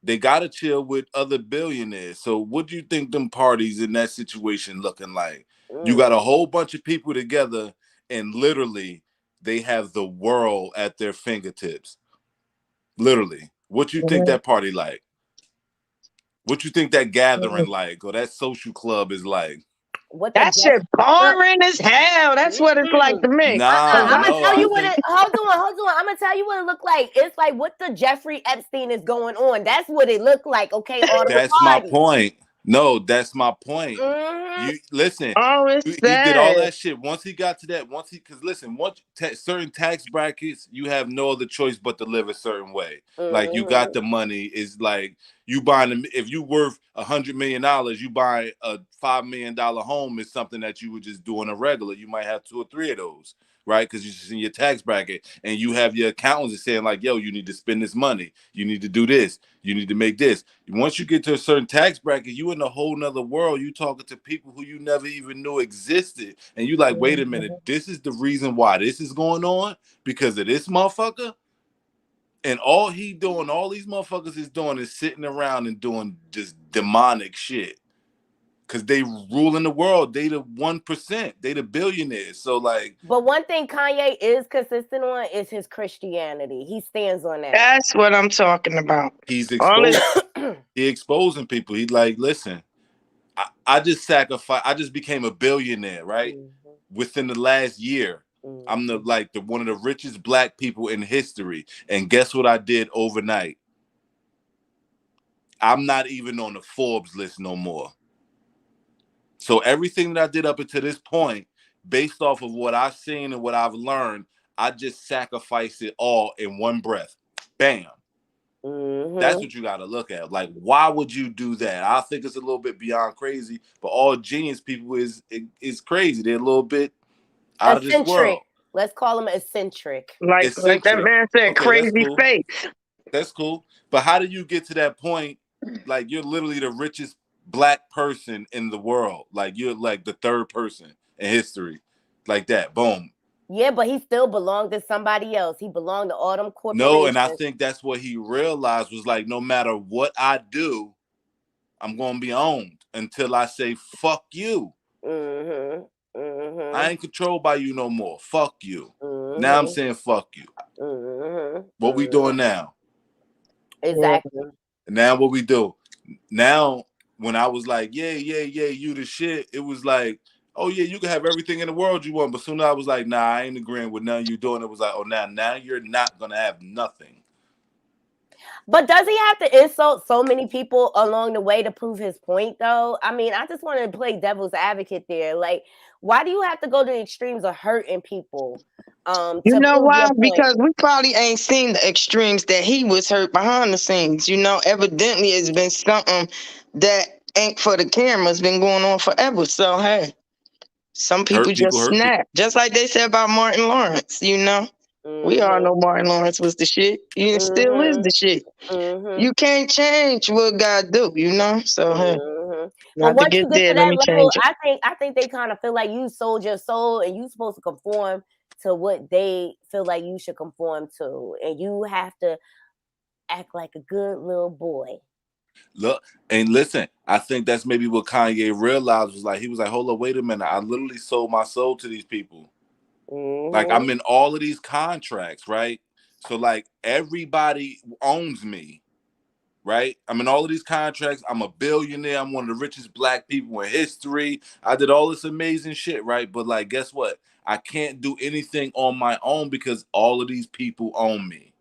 They gotta chill with other billionaires. So what do you think them parties in that situation looking like? You got a whole bunch of people together and literally they have the world at their fingertips. Literally. What you think that party like? What you think that gathering like or that social club is like? That shit boring as hell. That's what it's like to me. Nah, I'm gonna no, tell I you what think it. Hold on. I'm gonna tell you what it looked like. It's like what the Jeffrey Epstein is going on. That's what it looked like. Okay, all the that's my parties. point. No, that's my point. You listen. Oh, it's He did all sad. that shit. Once he got to that, because listen, once certain tax brackets, you have no other choice but to live a certain way. Like you got the money. Is like you buying them. If you worth $100 million, you buy a $5 million home is something that you would just do on a regular. You might have 2 or 3 of those, right? Because you're just in your tax bracket, and you have your accountants saying like, "Yo, you need to spend this money. You need to do this. You need to make this." Once you get to a certain tax bracket, you in a whole nother world. You talking to people who you never even knew existed, and you like, wait a minute, this is the reason why this is going on because of this motherfucker. And all he doing, all these motherfuckers is doing is sitting around and doing just demonic shit. Cause they ruling the world. They the 1%. They the billionaires. So like, but one thing Kanye is consistent on is his Christianity. He stands on that. That's what I'm talking about. He's exposing. He exposing people. He like, listen, I just sacrificed. I just became a billionaire, right? Within the last year. I'm the one of the richest black people in history. And guess what I did overnight? I'm not even on the Forbes list no more. So everything that I did up until this point, based off of what I've seen and what I've learned, I just sacrificed it all in one breath. Bam. That's what you got to look at. Like, why would you do that? I think it's a little bit beyond crazy, but all genius people is crazy. They're a little bit out of this world. Let's call them eccentric. Like that man said, Okay, crazy cool. face. That's cool. But how do you get to that point? Like, you're literally the richest black person in the world. Like, you're like the 3rd person in history. Like that. Boom. Yeah, but he still belonged to somebody else. He belonged to all them corporations. No, and I think that's what he realized was like, no matter what I do, I'm going to be owned until I say, fuck you. I ain't controlled by you no more. Fuck you. Now I'm saying, fuck you. What we doing now? Exactly. Now what we do? Now, when I was like, yeah, you the shit, it was like, oh yeah, you can have everything in the world you want. But soon I was like, nah, I ain't agreeing with none of you doing. It was like, oh, now you're not gonna have nothing. But does he have to insult so many people along the way to prove his point, though? I mean, I just want to play devil's advocate there. Like, why do you have to go to the extremes of hurting people? You know why? Because we probably ain't seen the extremes that he was hurt behind the scenes. You know, evidently it's been something that ain't for the camera. It's been going on forever. So, hey, some people just snap. Just like they said about Martin Lawrence, you know? We all know Martin Lawrence was the shit. He still is the shit. You can't change what God do, you know? So, hey, but once you get to that level, change it. I think they kind of feel like you sold your soul and you supposed to conform to what they feel like you should conform to, and you have to act like a good little boy. Look, and listen, I think that's maybe what Kanye realized was like, he was like, hold up, wait a minute. I literally sold my soul to these people. Like, I'm in all of these contracts, right? So like everybody owns me. right? I'm in all of these contracts. I'm a billionaire. I'm one of the richest black people in history. I did all this amazing shit, right? But like, guess what? I can't do anything on my own because all of these people own me.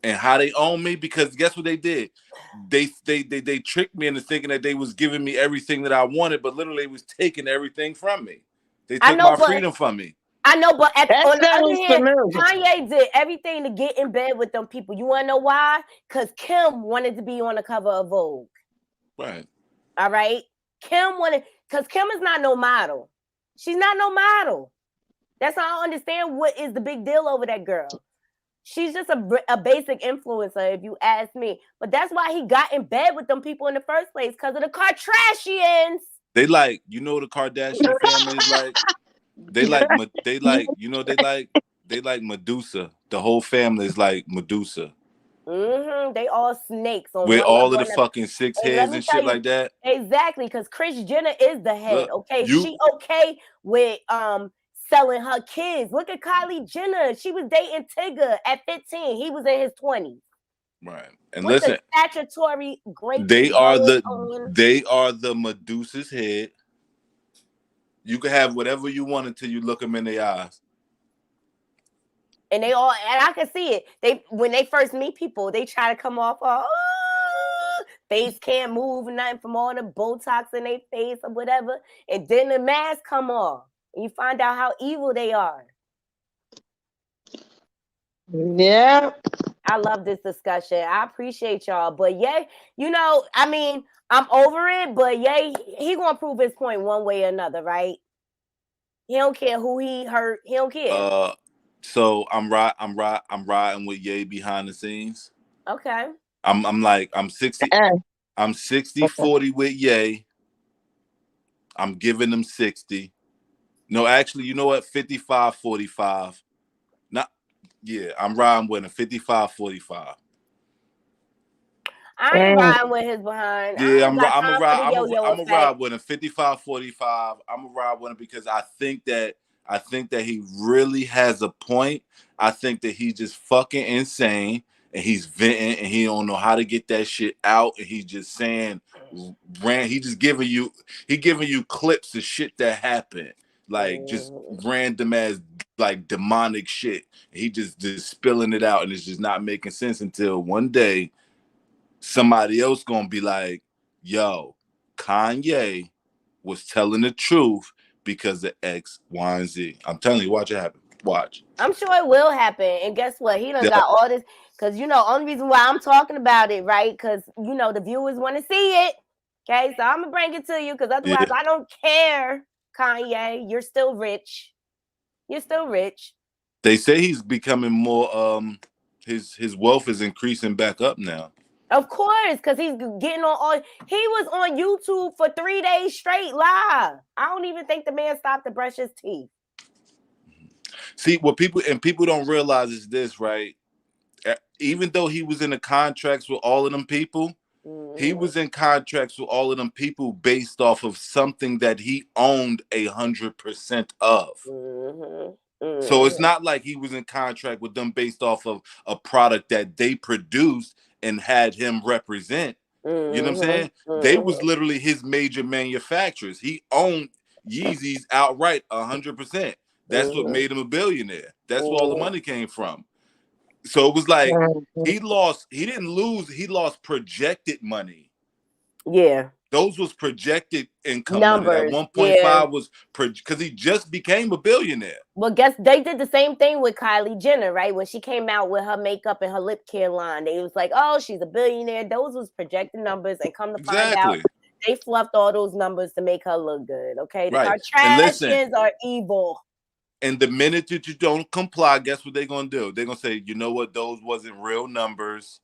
And how they own me? Because guess what they did? They tricked me into thinking that they was giving me everything that I wanted, but literally they was taking everything from me. They took my freedom from me. I know, but on the other sounds hand, familiar. Kanye did everything to get in bed with them people. You want to know why? Because Kim wanted to be on the cover of Vogue. Right. All right. Kim wanted, because Kim is not no model. She's not no model. That's how I don't understand what is the big deal over that girl. She's just a basic influencer, if you ask me. But that's why he got in bed with them people in the first place, because of the Kardashians. They like, you know, the Kardashian family is like, they like Medusa. The whole family is like Medusa. They all snakes on with one all of the fucking 6 heads and shit like that. Exactly, because Kris Jenner is the head. Look, okay, she okay with selling her kids. Look at Kylie Jenner. She was dating Tigger at 15. He was in his 20s. Right. And What's listen, the statutory great they are the Medusa's head. You can have whatever you want until you look them in their eyes. And they all, and I can see it. When they first meet people, they try to come off face can't move, nothing from all the Botox in their face or whatever. And then the mask come off. And you find out how evil they are. Yeah. I love this discussion. I appreciate y'all. But yeah, you know, I mean, I'm over it, but yeah, he gonna prove his point one way or another, right? He don't care who he hurt. He don't care. So I'm riding with Ye behind the scenes. Okay. I'm 60. I'm 60-40 with Ye. I'm giving him 60. No, actually, you know what? 55-45. Yeah, I'm riding with him 55-45. I ain't riding with his behind. Yeah, I'm gonna ride with him 55-45. I'm gonna ride with him because I think that he really has a point. I think that he's just fucking insane and he's venting and he don't know how to get that shit out and he's just saying he giving you clips of shit that happened. Like just random ass like demonic shit. He just spilling it out and it's just not making sense until one day somebody else gonna be like, yo, Kanye was telling the truth because of X, Y, and Z. I'm telling you, watch it happen. Watch. I'm sure it will happen. And guess what? He done got all this. Because, you know, only reason why I'm talking about it, right? Because, you know, the viewers want to see it. Okay, so I'm going to bring it to you because otherwise I don't care, Kanye. You're still rich. You're still rich. They say he's becoming more, his wealth is increasing back up now. Of course, because he's getting on all. He was on YouTube for 3 days straight live. I don't even think the man stopped to brush his teeth. See, what people don't realize is this, right? Even though he was in the contracts with all of them people, he was in contracts with all of them people based off of something that he owned 100% of. So it's not like he was in contract with them based off of a product that they produced and had him represent. You know what I'm saying? They was literally his major manufacturers. He owned Yeezys outright 100%. That's what made him a billionaire. That's where all the money came from. So it was like he lost projected money. Yeah. Those was projected income numbers. Money. That 1.5 was because he just became a billionaire. Well, guess they did the same thing with Kylie Jenner, right? When she came out with her makeup and her lip care line, they was like, "Oh, she's a billionaire." Those was projected numbers, and come to find out, they fluffed all those numbers to make her look good. Okay, the Kardashians are evil. And the minute that you don't comply, guess what they're gonna do? They're gonna say, "You know what? Those wasn't real numbers."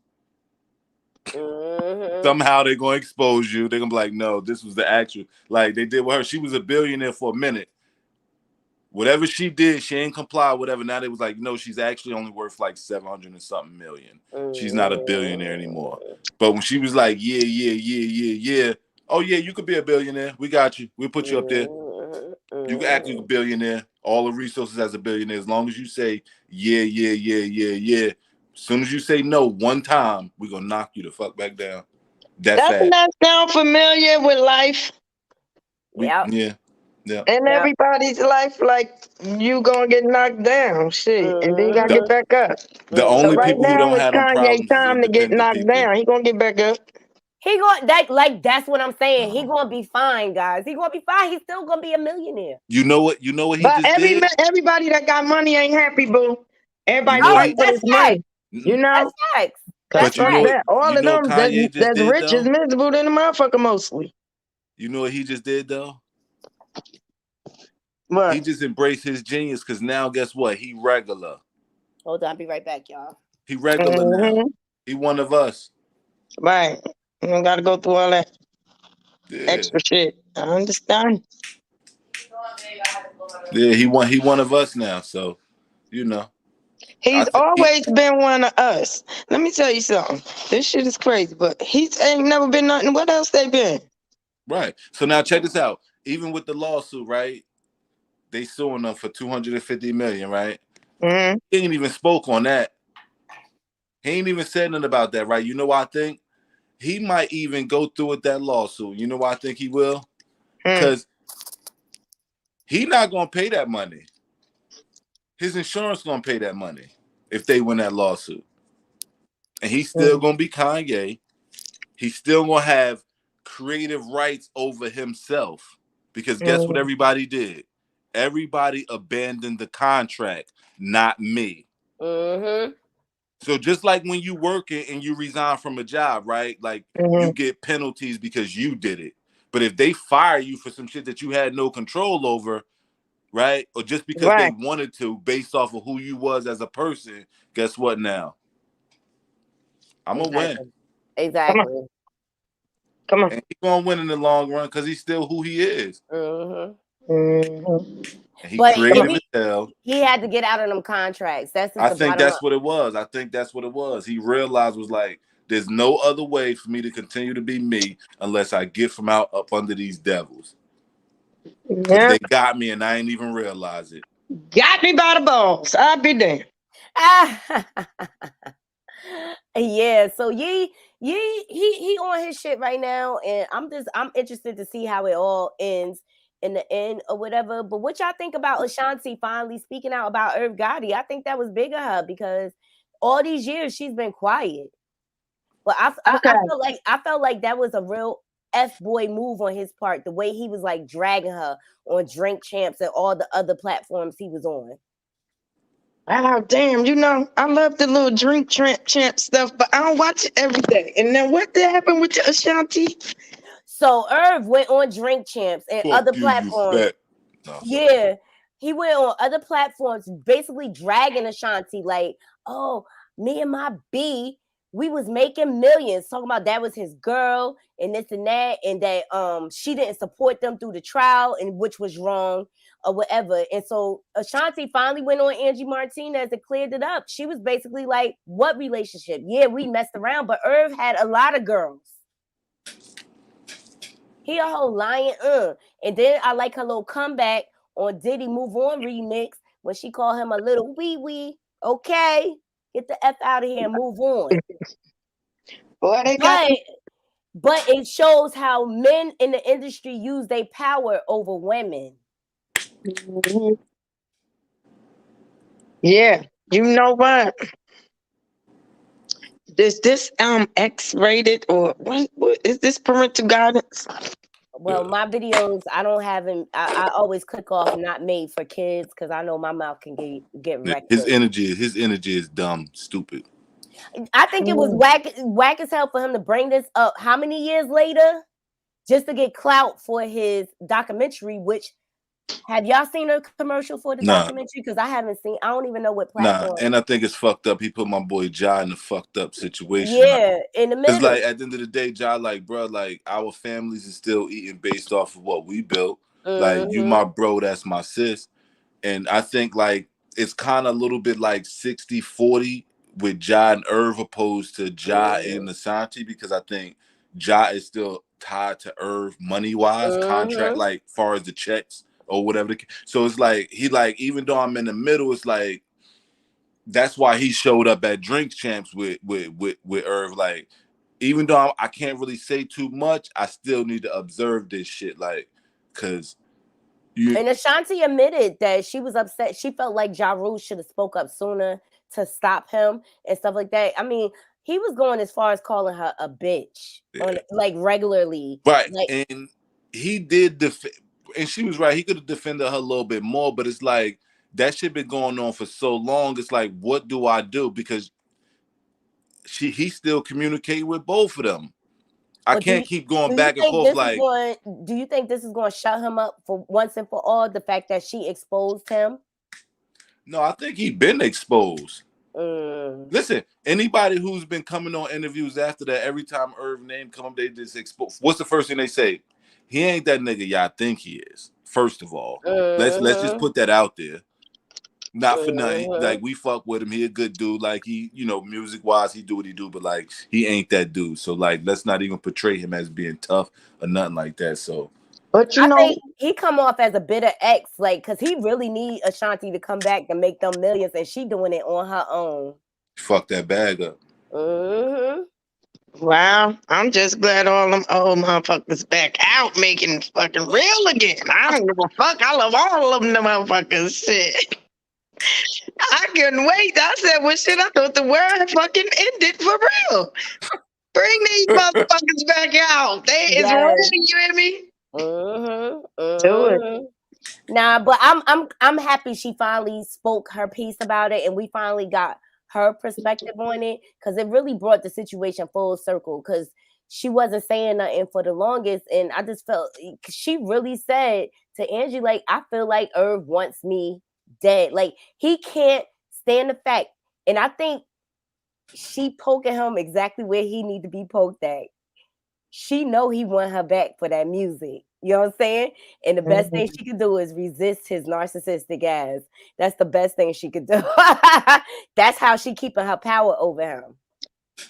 Somehow they're gonna expose you. They're gonna be like, no, this was the actual, like they did with her. She was a billionaire for a minute. Whatever she did, she ain't comply, whatever. Now they was like, no, she's actually only worth like 700 and something million. She's not a billionaire anymore. But when she was like, yeah, oh yeah, you could be a billionaire. We got you. We'll put you up there. You can act like a billionaire. All the resources as a billionaire, as long as you say, yeah. As soon as you say no one time, we're gonna knock you the fuck back down. Doesn't that sound familiar with life? Yeah. In everybody's life, like you gonna get knocked down, shit, and then you gotta get back up. The So only right people who now don't it's have them Kanye's problems is time to get independent knocked people. down. He gonna get back up. He going like that's what I'm saying. He gonna be fine, guys. He gonna be fine. He's still gonna be a millionaire. You know what? You know what he But just did? everybody that got money ain't happy, boo. Everybody You know fight for That's this money. facts. You know? That's facts. Cause But you fuck know what? that. All You of know them what Kanye just that's did rich is though. miserable than the motherfucker mostly. You know what he just did though? What? He just embraced his genius because now guess what? He regular. Hold on, I'll be right back, y'all. He regular now. He one of us. Right. You don't gotta go through all that Yeah. extra shit. I understand. Yeah, he one of us now. So, you know. He's always been one of us. Let me tell you something. This shit is crazy, but he's ain't never been nothing. What else they been? Right. So now check this out. Even with the lawsuit, right? They suing them for $250 million, right? Mm-hmm. He ain't even spoke on that. He ain't even said nothing about that, right? You know what I think? He might even go through with that lawsuit. You know why I think he will? Because he not gonna pay that money. His insurance gonna pay that money if they win that lawsuit. And he's still gonna be Kanye. He's still gonna have creative rights over himself. Because guess what everybody did? Everybody abandoned the contract, not me. Mm-hmm. So just like when you working and you resign from a job, right? Like you get penalties because you did it. But if they fire you for some shit that you had no control over, right? Or just because they wanted to based off of who you was as a person, guess what now? I'm gonna win. Exactly. Come on. And he's gonna win in the long run because he's still who he is. And he But creative as hell. he had to get out of them contracts. That's just I the think bottom that's line. what it was. I think that's what it was. He realized was like, there's no other way for me to continue to be me unless I get from out up under these devils. But they got me and I ain't even realize it. Got me by the balls. I'll be damned. Yeah, so he on his shit right now, and I'm interested to see how it all ends in the end or whatever. But what y'all think about Ashanti finally speaking out about Irv Gotti? I think that was big of her because all these years she's been quiet. But I felt like that was a real F-boy move on his part, the way he was like dragging her on Drink Champs and all the other platforms he was on. Oh, damn. You know, I love the little Drink Champ stuff, but I don't watch it every day. And then what did happen with Ashanti? So Irv went on Drink Champs and other platforms. Yeah, he went on other platforms, basically dragging Ashanti like, oh, me and my B, we was making millions, talking about that was his girl and this and that, and that she didn't support them through the trial, and which was wrong or whatever. And so Ashanti finally went on Angie Martinez and cleared it up. She was basically like, what relationship? Yeah, we messed around, but Irv had a lot of girls. He a whole lion. And then I like her little comeback on Diddy Move On remix when she called him a little wee wee. Okay, get the F out of here and move on. But it shows how men in the industry use their power over women. Yeah, you know what? Is this X-rated or what is this parental guidance? Well, my videos, I don't have them. I always click off not made for kids because I know my mouth can get wrecked. His energy is dumb, stupid. I think it was whack as hell for him to bring this up. How many years later? Just to get clout for his documentary, which have y'all seen a commercial for the documentary? Because I haven't seen, I don't even know what platform. And I think it's fucked up. He put my boy Ja in a fucked up situation. Yeah, in the middle. It's like at the end of the day, Ja, like, bro, like our families is still eating based off of what we built. Like you my bro, that's my sis. And I think like it's kind of a little bit like 60-40 with Ja and Irv opposed to Ja and Ashanti, because I think Ja is still tied to Irv money-wise, contract, like far as the checks or whatever. So it's like he like, even though I'm in the middle, it's like that's why he showed up at Drink Champs with Irv. Like, even though I can't really say too much, I still need to observe this shit. Like, cause and Ashanti admitted that she was upset. She felt like Ja Rule should have spoke up sooner to stop him and stuff like that. I mean, he was going as far as calling her a bitch on like regularly. Right. Like, and he did and she was right. He could have defended her a little bit more, but it's like that shit been going on for so long. It's like, what do I do? Because he's still communicating with both of them. I can't keep going back and forth. Like, do you think this is going to shut him up for once and for all? The fact that she exposed him? No, I think he been exposed. Listen, anybody who's been coming on interviews after that, every time Irv name come up, they just expose. What's the first thing they say? He ain't that nigga y'all think he is. First of all, let's just put that out there. Not for nothing. Like, we fuck with him. He a good dude. Like, he, music wise, he do what he do, but like, he ain't that dude. So like, let's not even portray him as being tough or nothing like that. So, but I think he come off as a bitter ex, like, because he really need Ashanti to come back to make them millions, and she doing it on her own. Fuck that bag up. Wow, I'm just glad all them old motherfuckers back out making fucking real again. I don't give a fuck. I love all of them motherfuckers. Shit. I couldn't wait. I said, well, shit, I thought the world had fucking ended for real. Bring these motherfuckers back out. They is ready, you hear me? Do it. Nah, but I'm happy she finally spoke her piece about it, and we finally got her perspective on it, because it really brought the situation full circle, because she wasn't saying nothing for the longest, and I just felt she really said to Angie, like, I feel like Irv wants me dead. Like, he can't stand the fact, and I think she poking him exactly where he need to be poked at. She know he want her back for that music. You know what I'm saying? And the best thing she could do is resist his narcissistic ass. That's the best thing she could do. That's how she keeping her power over him.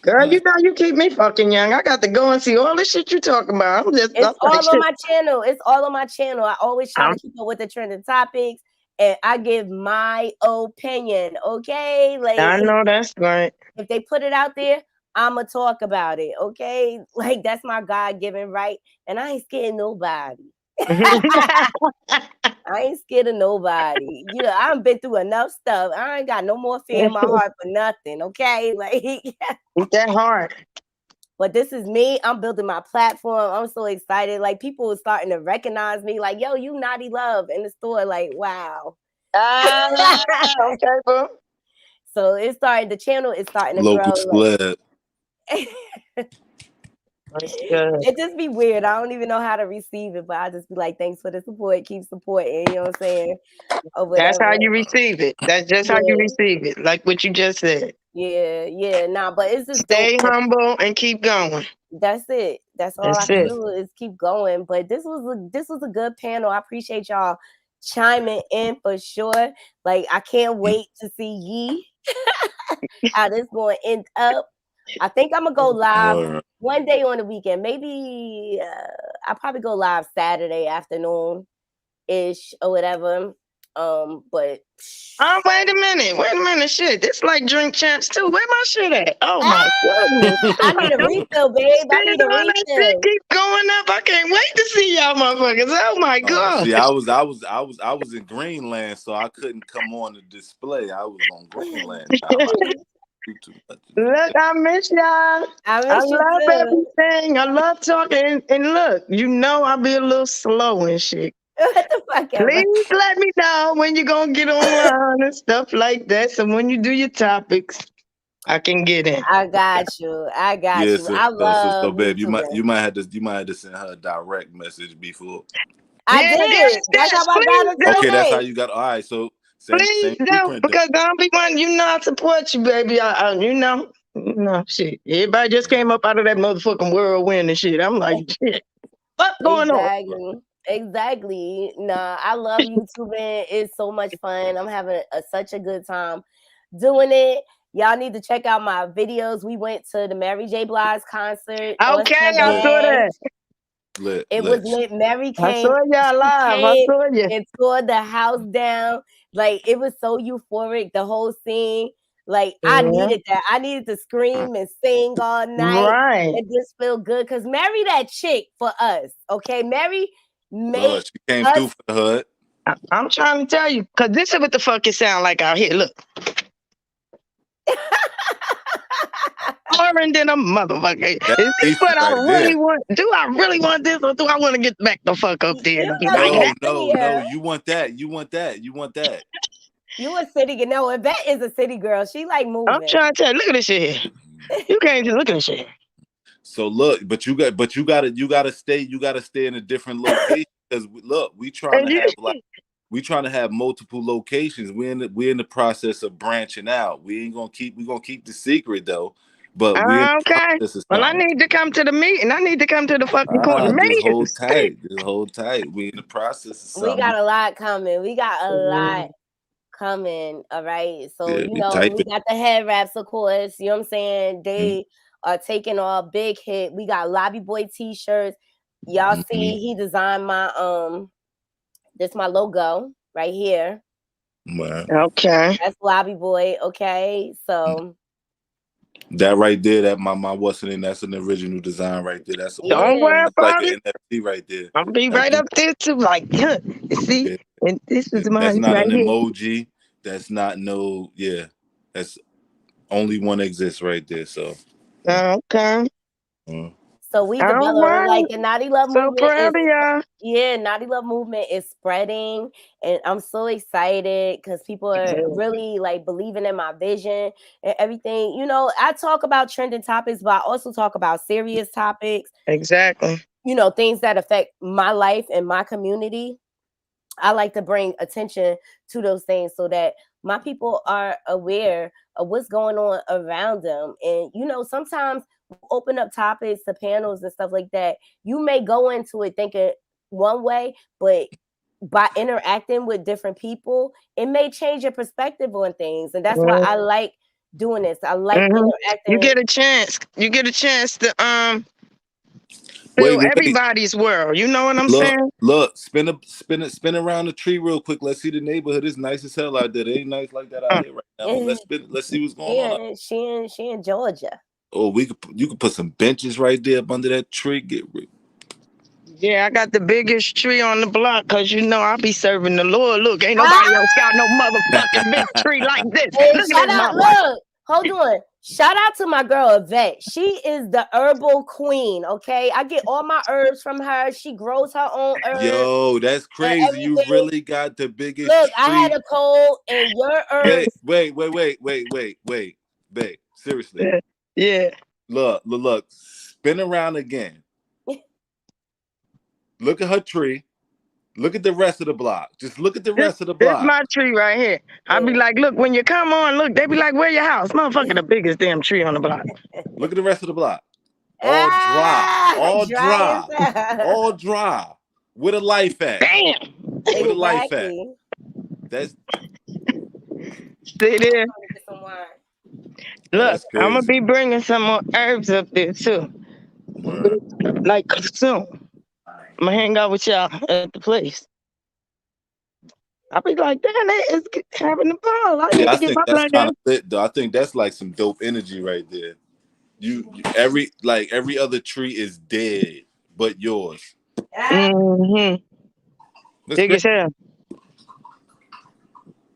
Girl, you know you keep me fucking young. I got to go and see all the shit you talking about. It's all on my channel. It's all on my channel. I always try to keep up with the trending topics, and I give my opinion. Okay, like, I know that's right. If they put it out there, I'ma talk about it. Okay, like, that's my God-given right, and I ain't scared of nobody. I ain't scared of nobody. I've been through enough stuff. I ain't got no more fear in my heart for nothing. Okay, like, Ain't that hard. But this is me. I'm building my platform. I'm so excited. Like, people are starting to recognize me. Like, yo, you Naughty Love in the store. Like, wow. Okay, boo. So the channel is starting to local grow. celeb. It just be weird. I don't even know how to receive it, but I just be like, thanks for the support. Keep supporting. You know what I'm saying? That's how you receive it. That's just how you receive it. Like what you just said. Yeah. Nah, but it's just stay humble and keep going. That's it. That's all I can do is keep going. But this was a good panel. I appreciate y'all chiming in for sure. Like, I can't wait to see Yee how this going to end up. I think I'm gonna go live one day on the weekend. Maybe I'll probably go live Saturday afternoon ish or whatever. But wait a minute, shit. This like Drink Champs too. Where my shit at? Oh my goodness. I need a refill, babe. I need a refill. Keep going up. I can't wait to see y'all motherfuckers. Oh my god. See, I was in Greenland, so I couldn't come on the display. I was on Greenland. Look, I miss y'all. I love everything. I love talking. And look, I'll be a little slow and shit. What the fuck? Please let me know when you're gonna get online and stuff like that. So when you do your topics, I can get in. I got you. I love so babe, you might have to send her a direct message before. I did. That's how I got it. Okay, that's how you got. All right, so please don't, because I don't be one. I support you, baby. Shit. Everybody just came up out of that motherfucking whirlwind and shit. I'm like, shit. What's going on? Exactly. Nah, I love YouTubing. It's so much fun. I'm having such a good time doing it. Y'all need to check out my videos. We went to the Mary J. Blige concert. Okay, I saw that. It was lit. Mary came. I saw y'all live. I saw you. And tore the house down. Like, it was so euphoric, the whole scene. Like I needed that. I needed to scream and sing all night Right. and just feel good. Cause marry that chick for us, okay? Mary made Look, she came us. through for the hood. I'm trying to tell you, because this is what the fuck it sound like out here. Look. Orange than a motherfucker. That's Is this Lisa what I right really there. want? Do I really want this, or do I want to get back the fuck up there and be like You that? No. You want that. You want that. You want that. You a city girl. No, Yvette is a city girl. She like I'm moving. trying to tell you, look at this shit here. You can't just look at this shit. So look, but you gotta stay in a different location because look, we trying to have multiple locations. We're in the process of branching out. We gonna keep the secret though, but we're in the Okay. process of Well, I something. need to come to the meeting. I need to come to the fucking court Just meeting. hold tight. Just hold tight. We in the process of We something. got a lot coming. We got a lot coming. All right. So, Yeah, you we know, type we it. got the head wraps, of course. You know what I'm saying? They are taking all big hit. We got Lobby Boy t-shirts. Y'all see he designed my this my logo right here. Wow. Okay. That's Lobby Boy. Okay. So That right there, that my what's the name? That's an original design right there. That's Don't worry that's like about an it. NFT right there. I'll be right up there too. Like, you see, Yeah. and this is That's mine not right an here. emoji. That's not no. Yeah, that's only one exists right there. So. Okay. So we All developing right. like the Naughty Love So movement is proud of y'all. Naughty Love movement is spreading, and I'm so excited because people are really like believing in my vision and everything. You know, I talk about trending topics, but I also talk about serious topics. Exactly. You know, things that affect my life and my community. I like to bring attention to those things so that my people are aware of what's going on around them. And, you know, sometimes open up topics to panels and stuff like that. You may go into it thinking one way, but by interacting with different people, it may change your perspective on things. And that's why I like doing this. I like interacting. You get a chance. You get a chance to Wait, fill everybody's world. You know what I'm saying? Look, spin around the tree real quick. Let's see the neighborhood. It's nice as hell out there. It ain't nice like that out here right now. Let's see what's going on. She in Georgia. Oh, you could put some benches right there up under that tree. Get rid. Yeah, I got the biggest tree on the block because you know I be serving the Lord. Look, ain't nobody else got no motherfucking big tree like this. Hey, look shout at this out, motherfucker. look, hold on. Shout out to my girl Yvette. She is the herbal queen. Okay, I get all my herbs from her. She grows her own herbs. Yo, that's crazy. You really got the biggest. Look, tree. I had a cold, and your herbs. Wait. Seriously. Yeah. Look. Spin around again. Look at her tree. Look at the rest of the block. Just look at the rest of the block. This my tree right here. I be like, look, when you come on, look, they be like, where your house? Motherfucker, the biggest damn tree on the block. Look at the rest of the block. All dry. All dry. Where the life at? Damn. Where the life at? That's See there? Look, I'm gonna be bringing some more herbs up there too. Like soon. I'm gonna hang out with y'all at the place. I'll be like, damn, they is having the ball. I need to get my that's blood kind of lit though. I think that's like some dope energy right there. Every other tree is dead, but yours. Big as hell.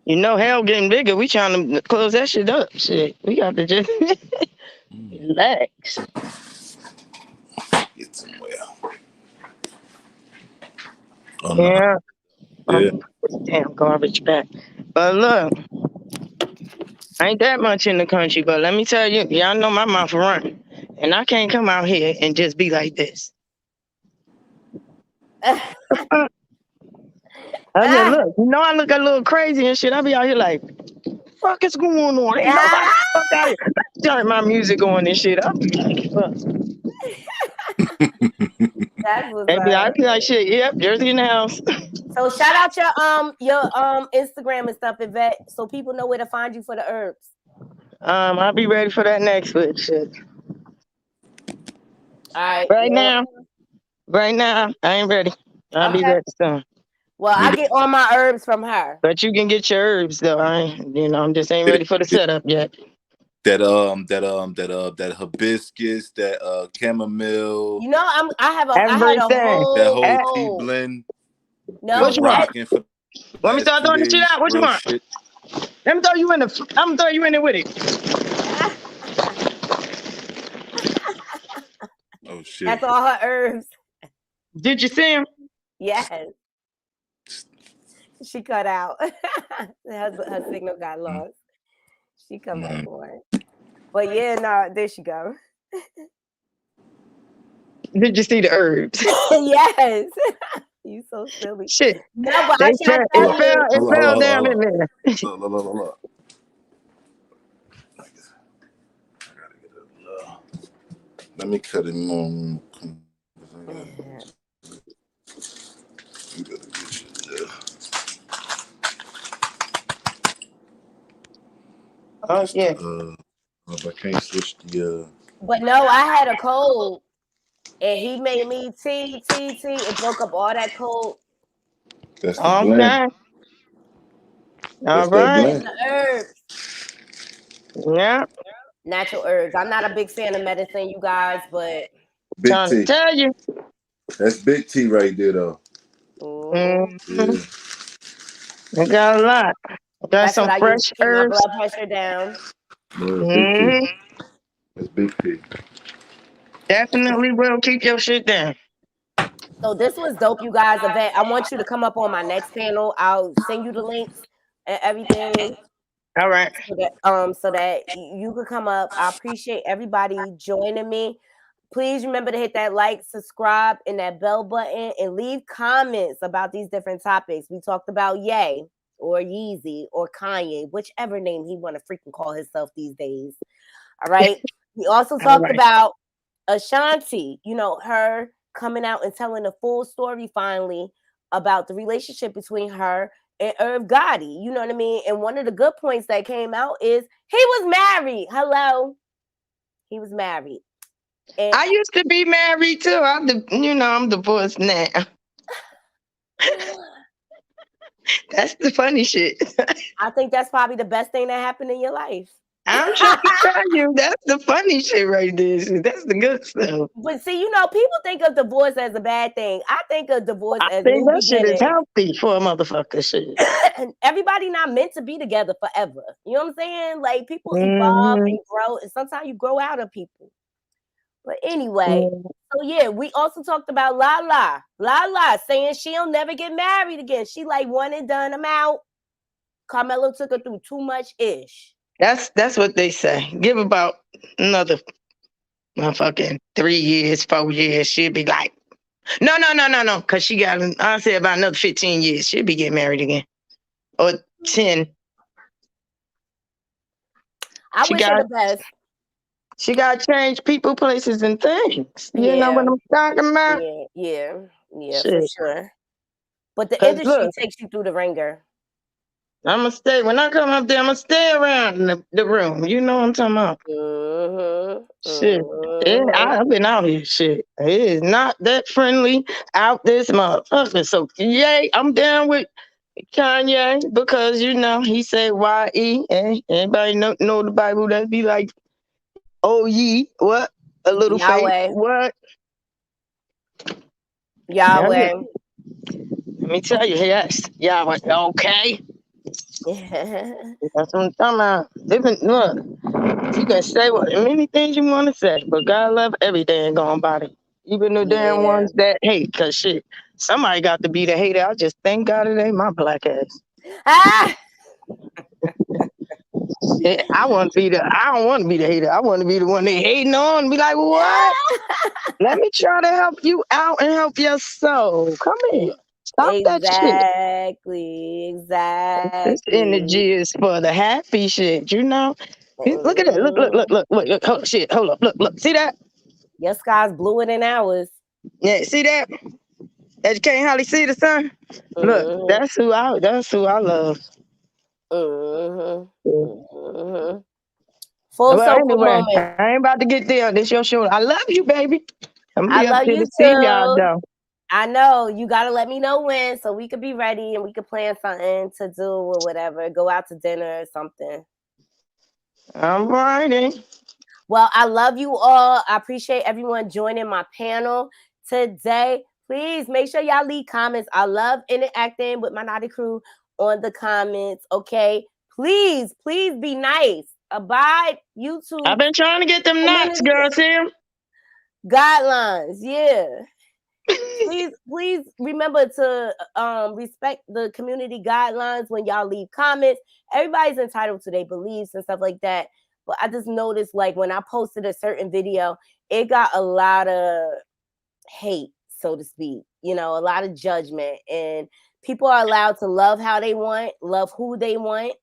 You know, hell getting bigger. We trying to close that shit up. Shit, we got to just relax. Get somewhere. Yeah. Damn garbage back. But look, ain't that much in the country. But let me tell you, y'all know my mouth run, and I can't come out here and just be like this. I said, look, you know I look a little crazy and shit. I be out here like, fuck is going on? Ain't nobody fuck out here. Turn my music on and shit. I be like, fuck. I be like, shit, yep, Jersey in the house. So shout out your Instagram and stuff, Yvette, so people know where to find you for the herbs. I'll be ready for that next week, shit. All right. Right now, I ain't ready. I'll be ready soon. Well, I get all my herbs from her. But you can get your herbs though. I'm just ain't ready for the setup yet. That hibiscus, that chamomile. You know, I had a Everything. That whole tea whole blend. no What you want? Rocking for Want me to start throwing the shit out? What you real want? shit. Let me throw you in the. I'm gonna throw you in there with it. Oh shit. That's all her herbs. Did you see him? Yes. She cut out. her signal got lost. She come back on. But yeah, no, there she go. Did you see the herbs? Yes. You so silly. Shit. No, but I can't tell you. It fell down in there. Look. Let me cut it more. You gotta get you there. Yeah. I can't switch the. But no, I had a cold, and he made me tea. It broke up all that cold. That's the blend. All right. The herbs. Yeah. Natural herbs. I'm not a big fan of medicine, you guys, but Big trying T. to tell you. That's big T right there, though. Mm-hmm. Yeah. I got a lot. Got that's some what I use fresh to keep my herbs. blood pressure down. Big T. That's big T. Definitely will keep your shit down. So this was dope, you guys. Event. I want you to come up on my next panel. I'll send you the links and everything. All right. So that you could come up. I appreciate everybody joining me. Please remember to hit that like, subscribe, and that bell button, and leave comments about these different topics. We talked about Ye or Yeezy or Kanye, whichever name he want to freaking call himself these days. All right. We also talked about Ashanti, her coming out and telling the full story finally about the relationship between her and Irv Gotti. You know what I mean? And one of the good points that came out is he was married. Hello. He was married. And I used to be married too. I'm divorced now. That's the funny shit. I think that's probably the best thing that happened in your life. I'm trying to tell you, that's the funny shit right there. That's the good stuff. But see, people think of divorce as a bad thing. I think of divorce as think new that shit is beginning. healthy for a motherfucker shit. And everybody not meant to be together forever. You know what I'm saying? Like people evolve and grow, and sometimes you grow out of people. But anyway, so yeah, we also talked about Lala. Lala saying she'll never get married again. She like one and done. I'm out. Carmelo took her through too much ish. That's what they say. Give about another motherfucking 3 years, 4 years. She'll be like, no. Cause she got, I'll say about another 15 years. She'll be getting married again. Or 10. I wish her the best. She got to change people, places, and things. You know what I'm talking about? Yeah, shit. for sure. But the industry takes you through the ringer. I'm going to stay. When I come up there, I'm going to stay around the room. You know what I'm talking about? Shit. I've been out here. Shit. It is not that friendly out this motherfucker. So, yay, I'm down with Kanye because, he said Y-E. And anybody know the Bible that be like, oh, ye, what? A little Yahweh. faith, what? Yahweh. Let me tell you, yes. Yahweh, okay. That's what I'm talking about. Look, you can say many things you want to say, but God love every damn gone body. Even the damn ones that hate, because shit, somebody got to be the hater. I just thank God it ain't my black ass. Yeah, I don't want to be the hater. I want to be the one they hating on and be like, what? Let me try to help you out and help your soul. Come here. Stop that shit. Exactly. This energy is for the happy shit, Look at it. Look. Hold up. Look. See that? Your sky's bluer than ours. Yeah, see that? That you can't hardly see the sun? Look, that's who I love. Full circle anyway, moment. I ain't about to get there. This your show. I love you, baby. I'm I be up love here you to see y'all too. though. I know you gotta let me know when so we could be ready and we could plan something to do or whatever. Go out to dinner or something. All righty. Well, I love you all. I appreciate everyone joining my panel today. Please make sure y'all leave comments. I love interacting with my Naughty crew on the comments. Okay. Please be nice. Abide YouTube. I've been trying to get them knots, girl. See them? Guidelines. Yeah. please remember to respect the community guidelines when y'all leave comments. Everybody's entitled to their beliefs and stuff like that. But I just noticed, like, when I posted a certain video, it got a lot of hate, so to speak, a lot of judgment. And people are allowed to love how they want, love who they want.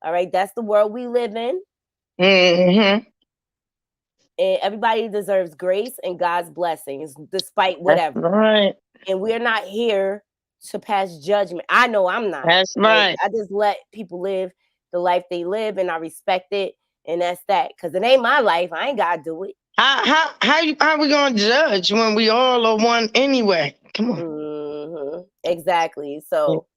All right, that's the world we live in. Mm-hmm. And everybody deserves grace and God's blessings, despite whatever. That's right. And we're not here to pass judgment. I know I'm not. That's right. I just let people live the life they live, and I respect it. And that's that. Because it ain't my life. I ain't got to do it. How we gonna judge when we all are one anyway? Come on. Mm-hmm. Exactly. So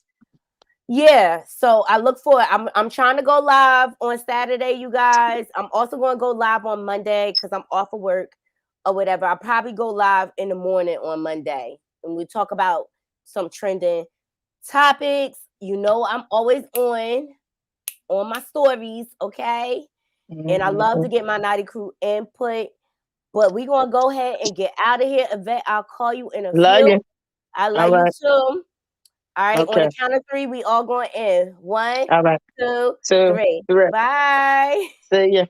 yeah. So I look forward. I'm trying to go live on Saturday, you guys. I'm also going to go live on Monday because I'm off of work or whatever. I'll probably go live in the morning on Monday, and we talk about some trending topics. I'm always on my stories, okay? And I love to get my Naughty crew input. But we're going to go ahead and get out of here. Yvette, I'll call you in a Love few. you. I love you too. All right. Okay. On the count of 3, we all going in. 1, All right. 2, 2, 3. 3. Bye. See ya.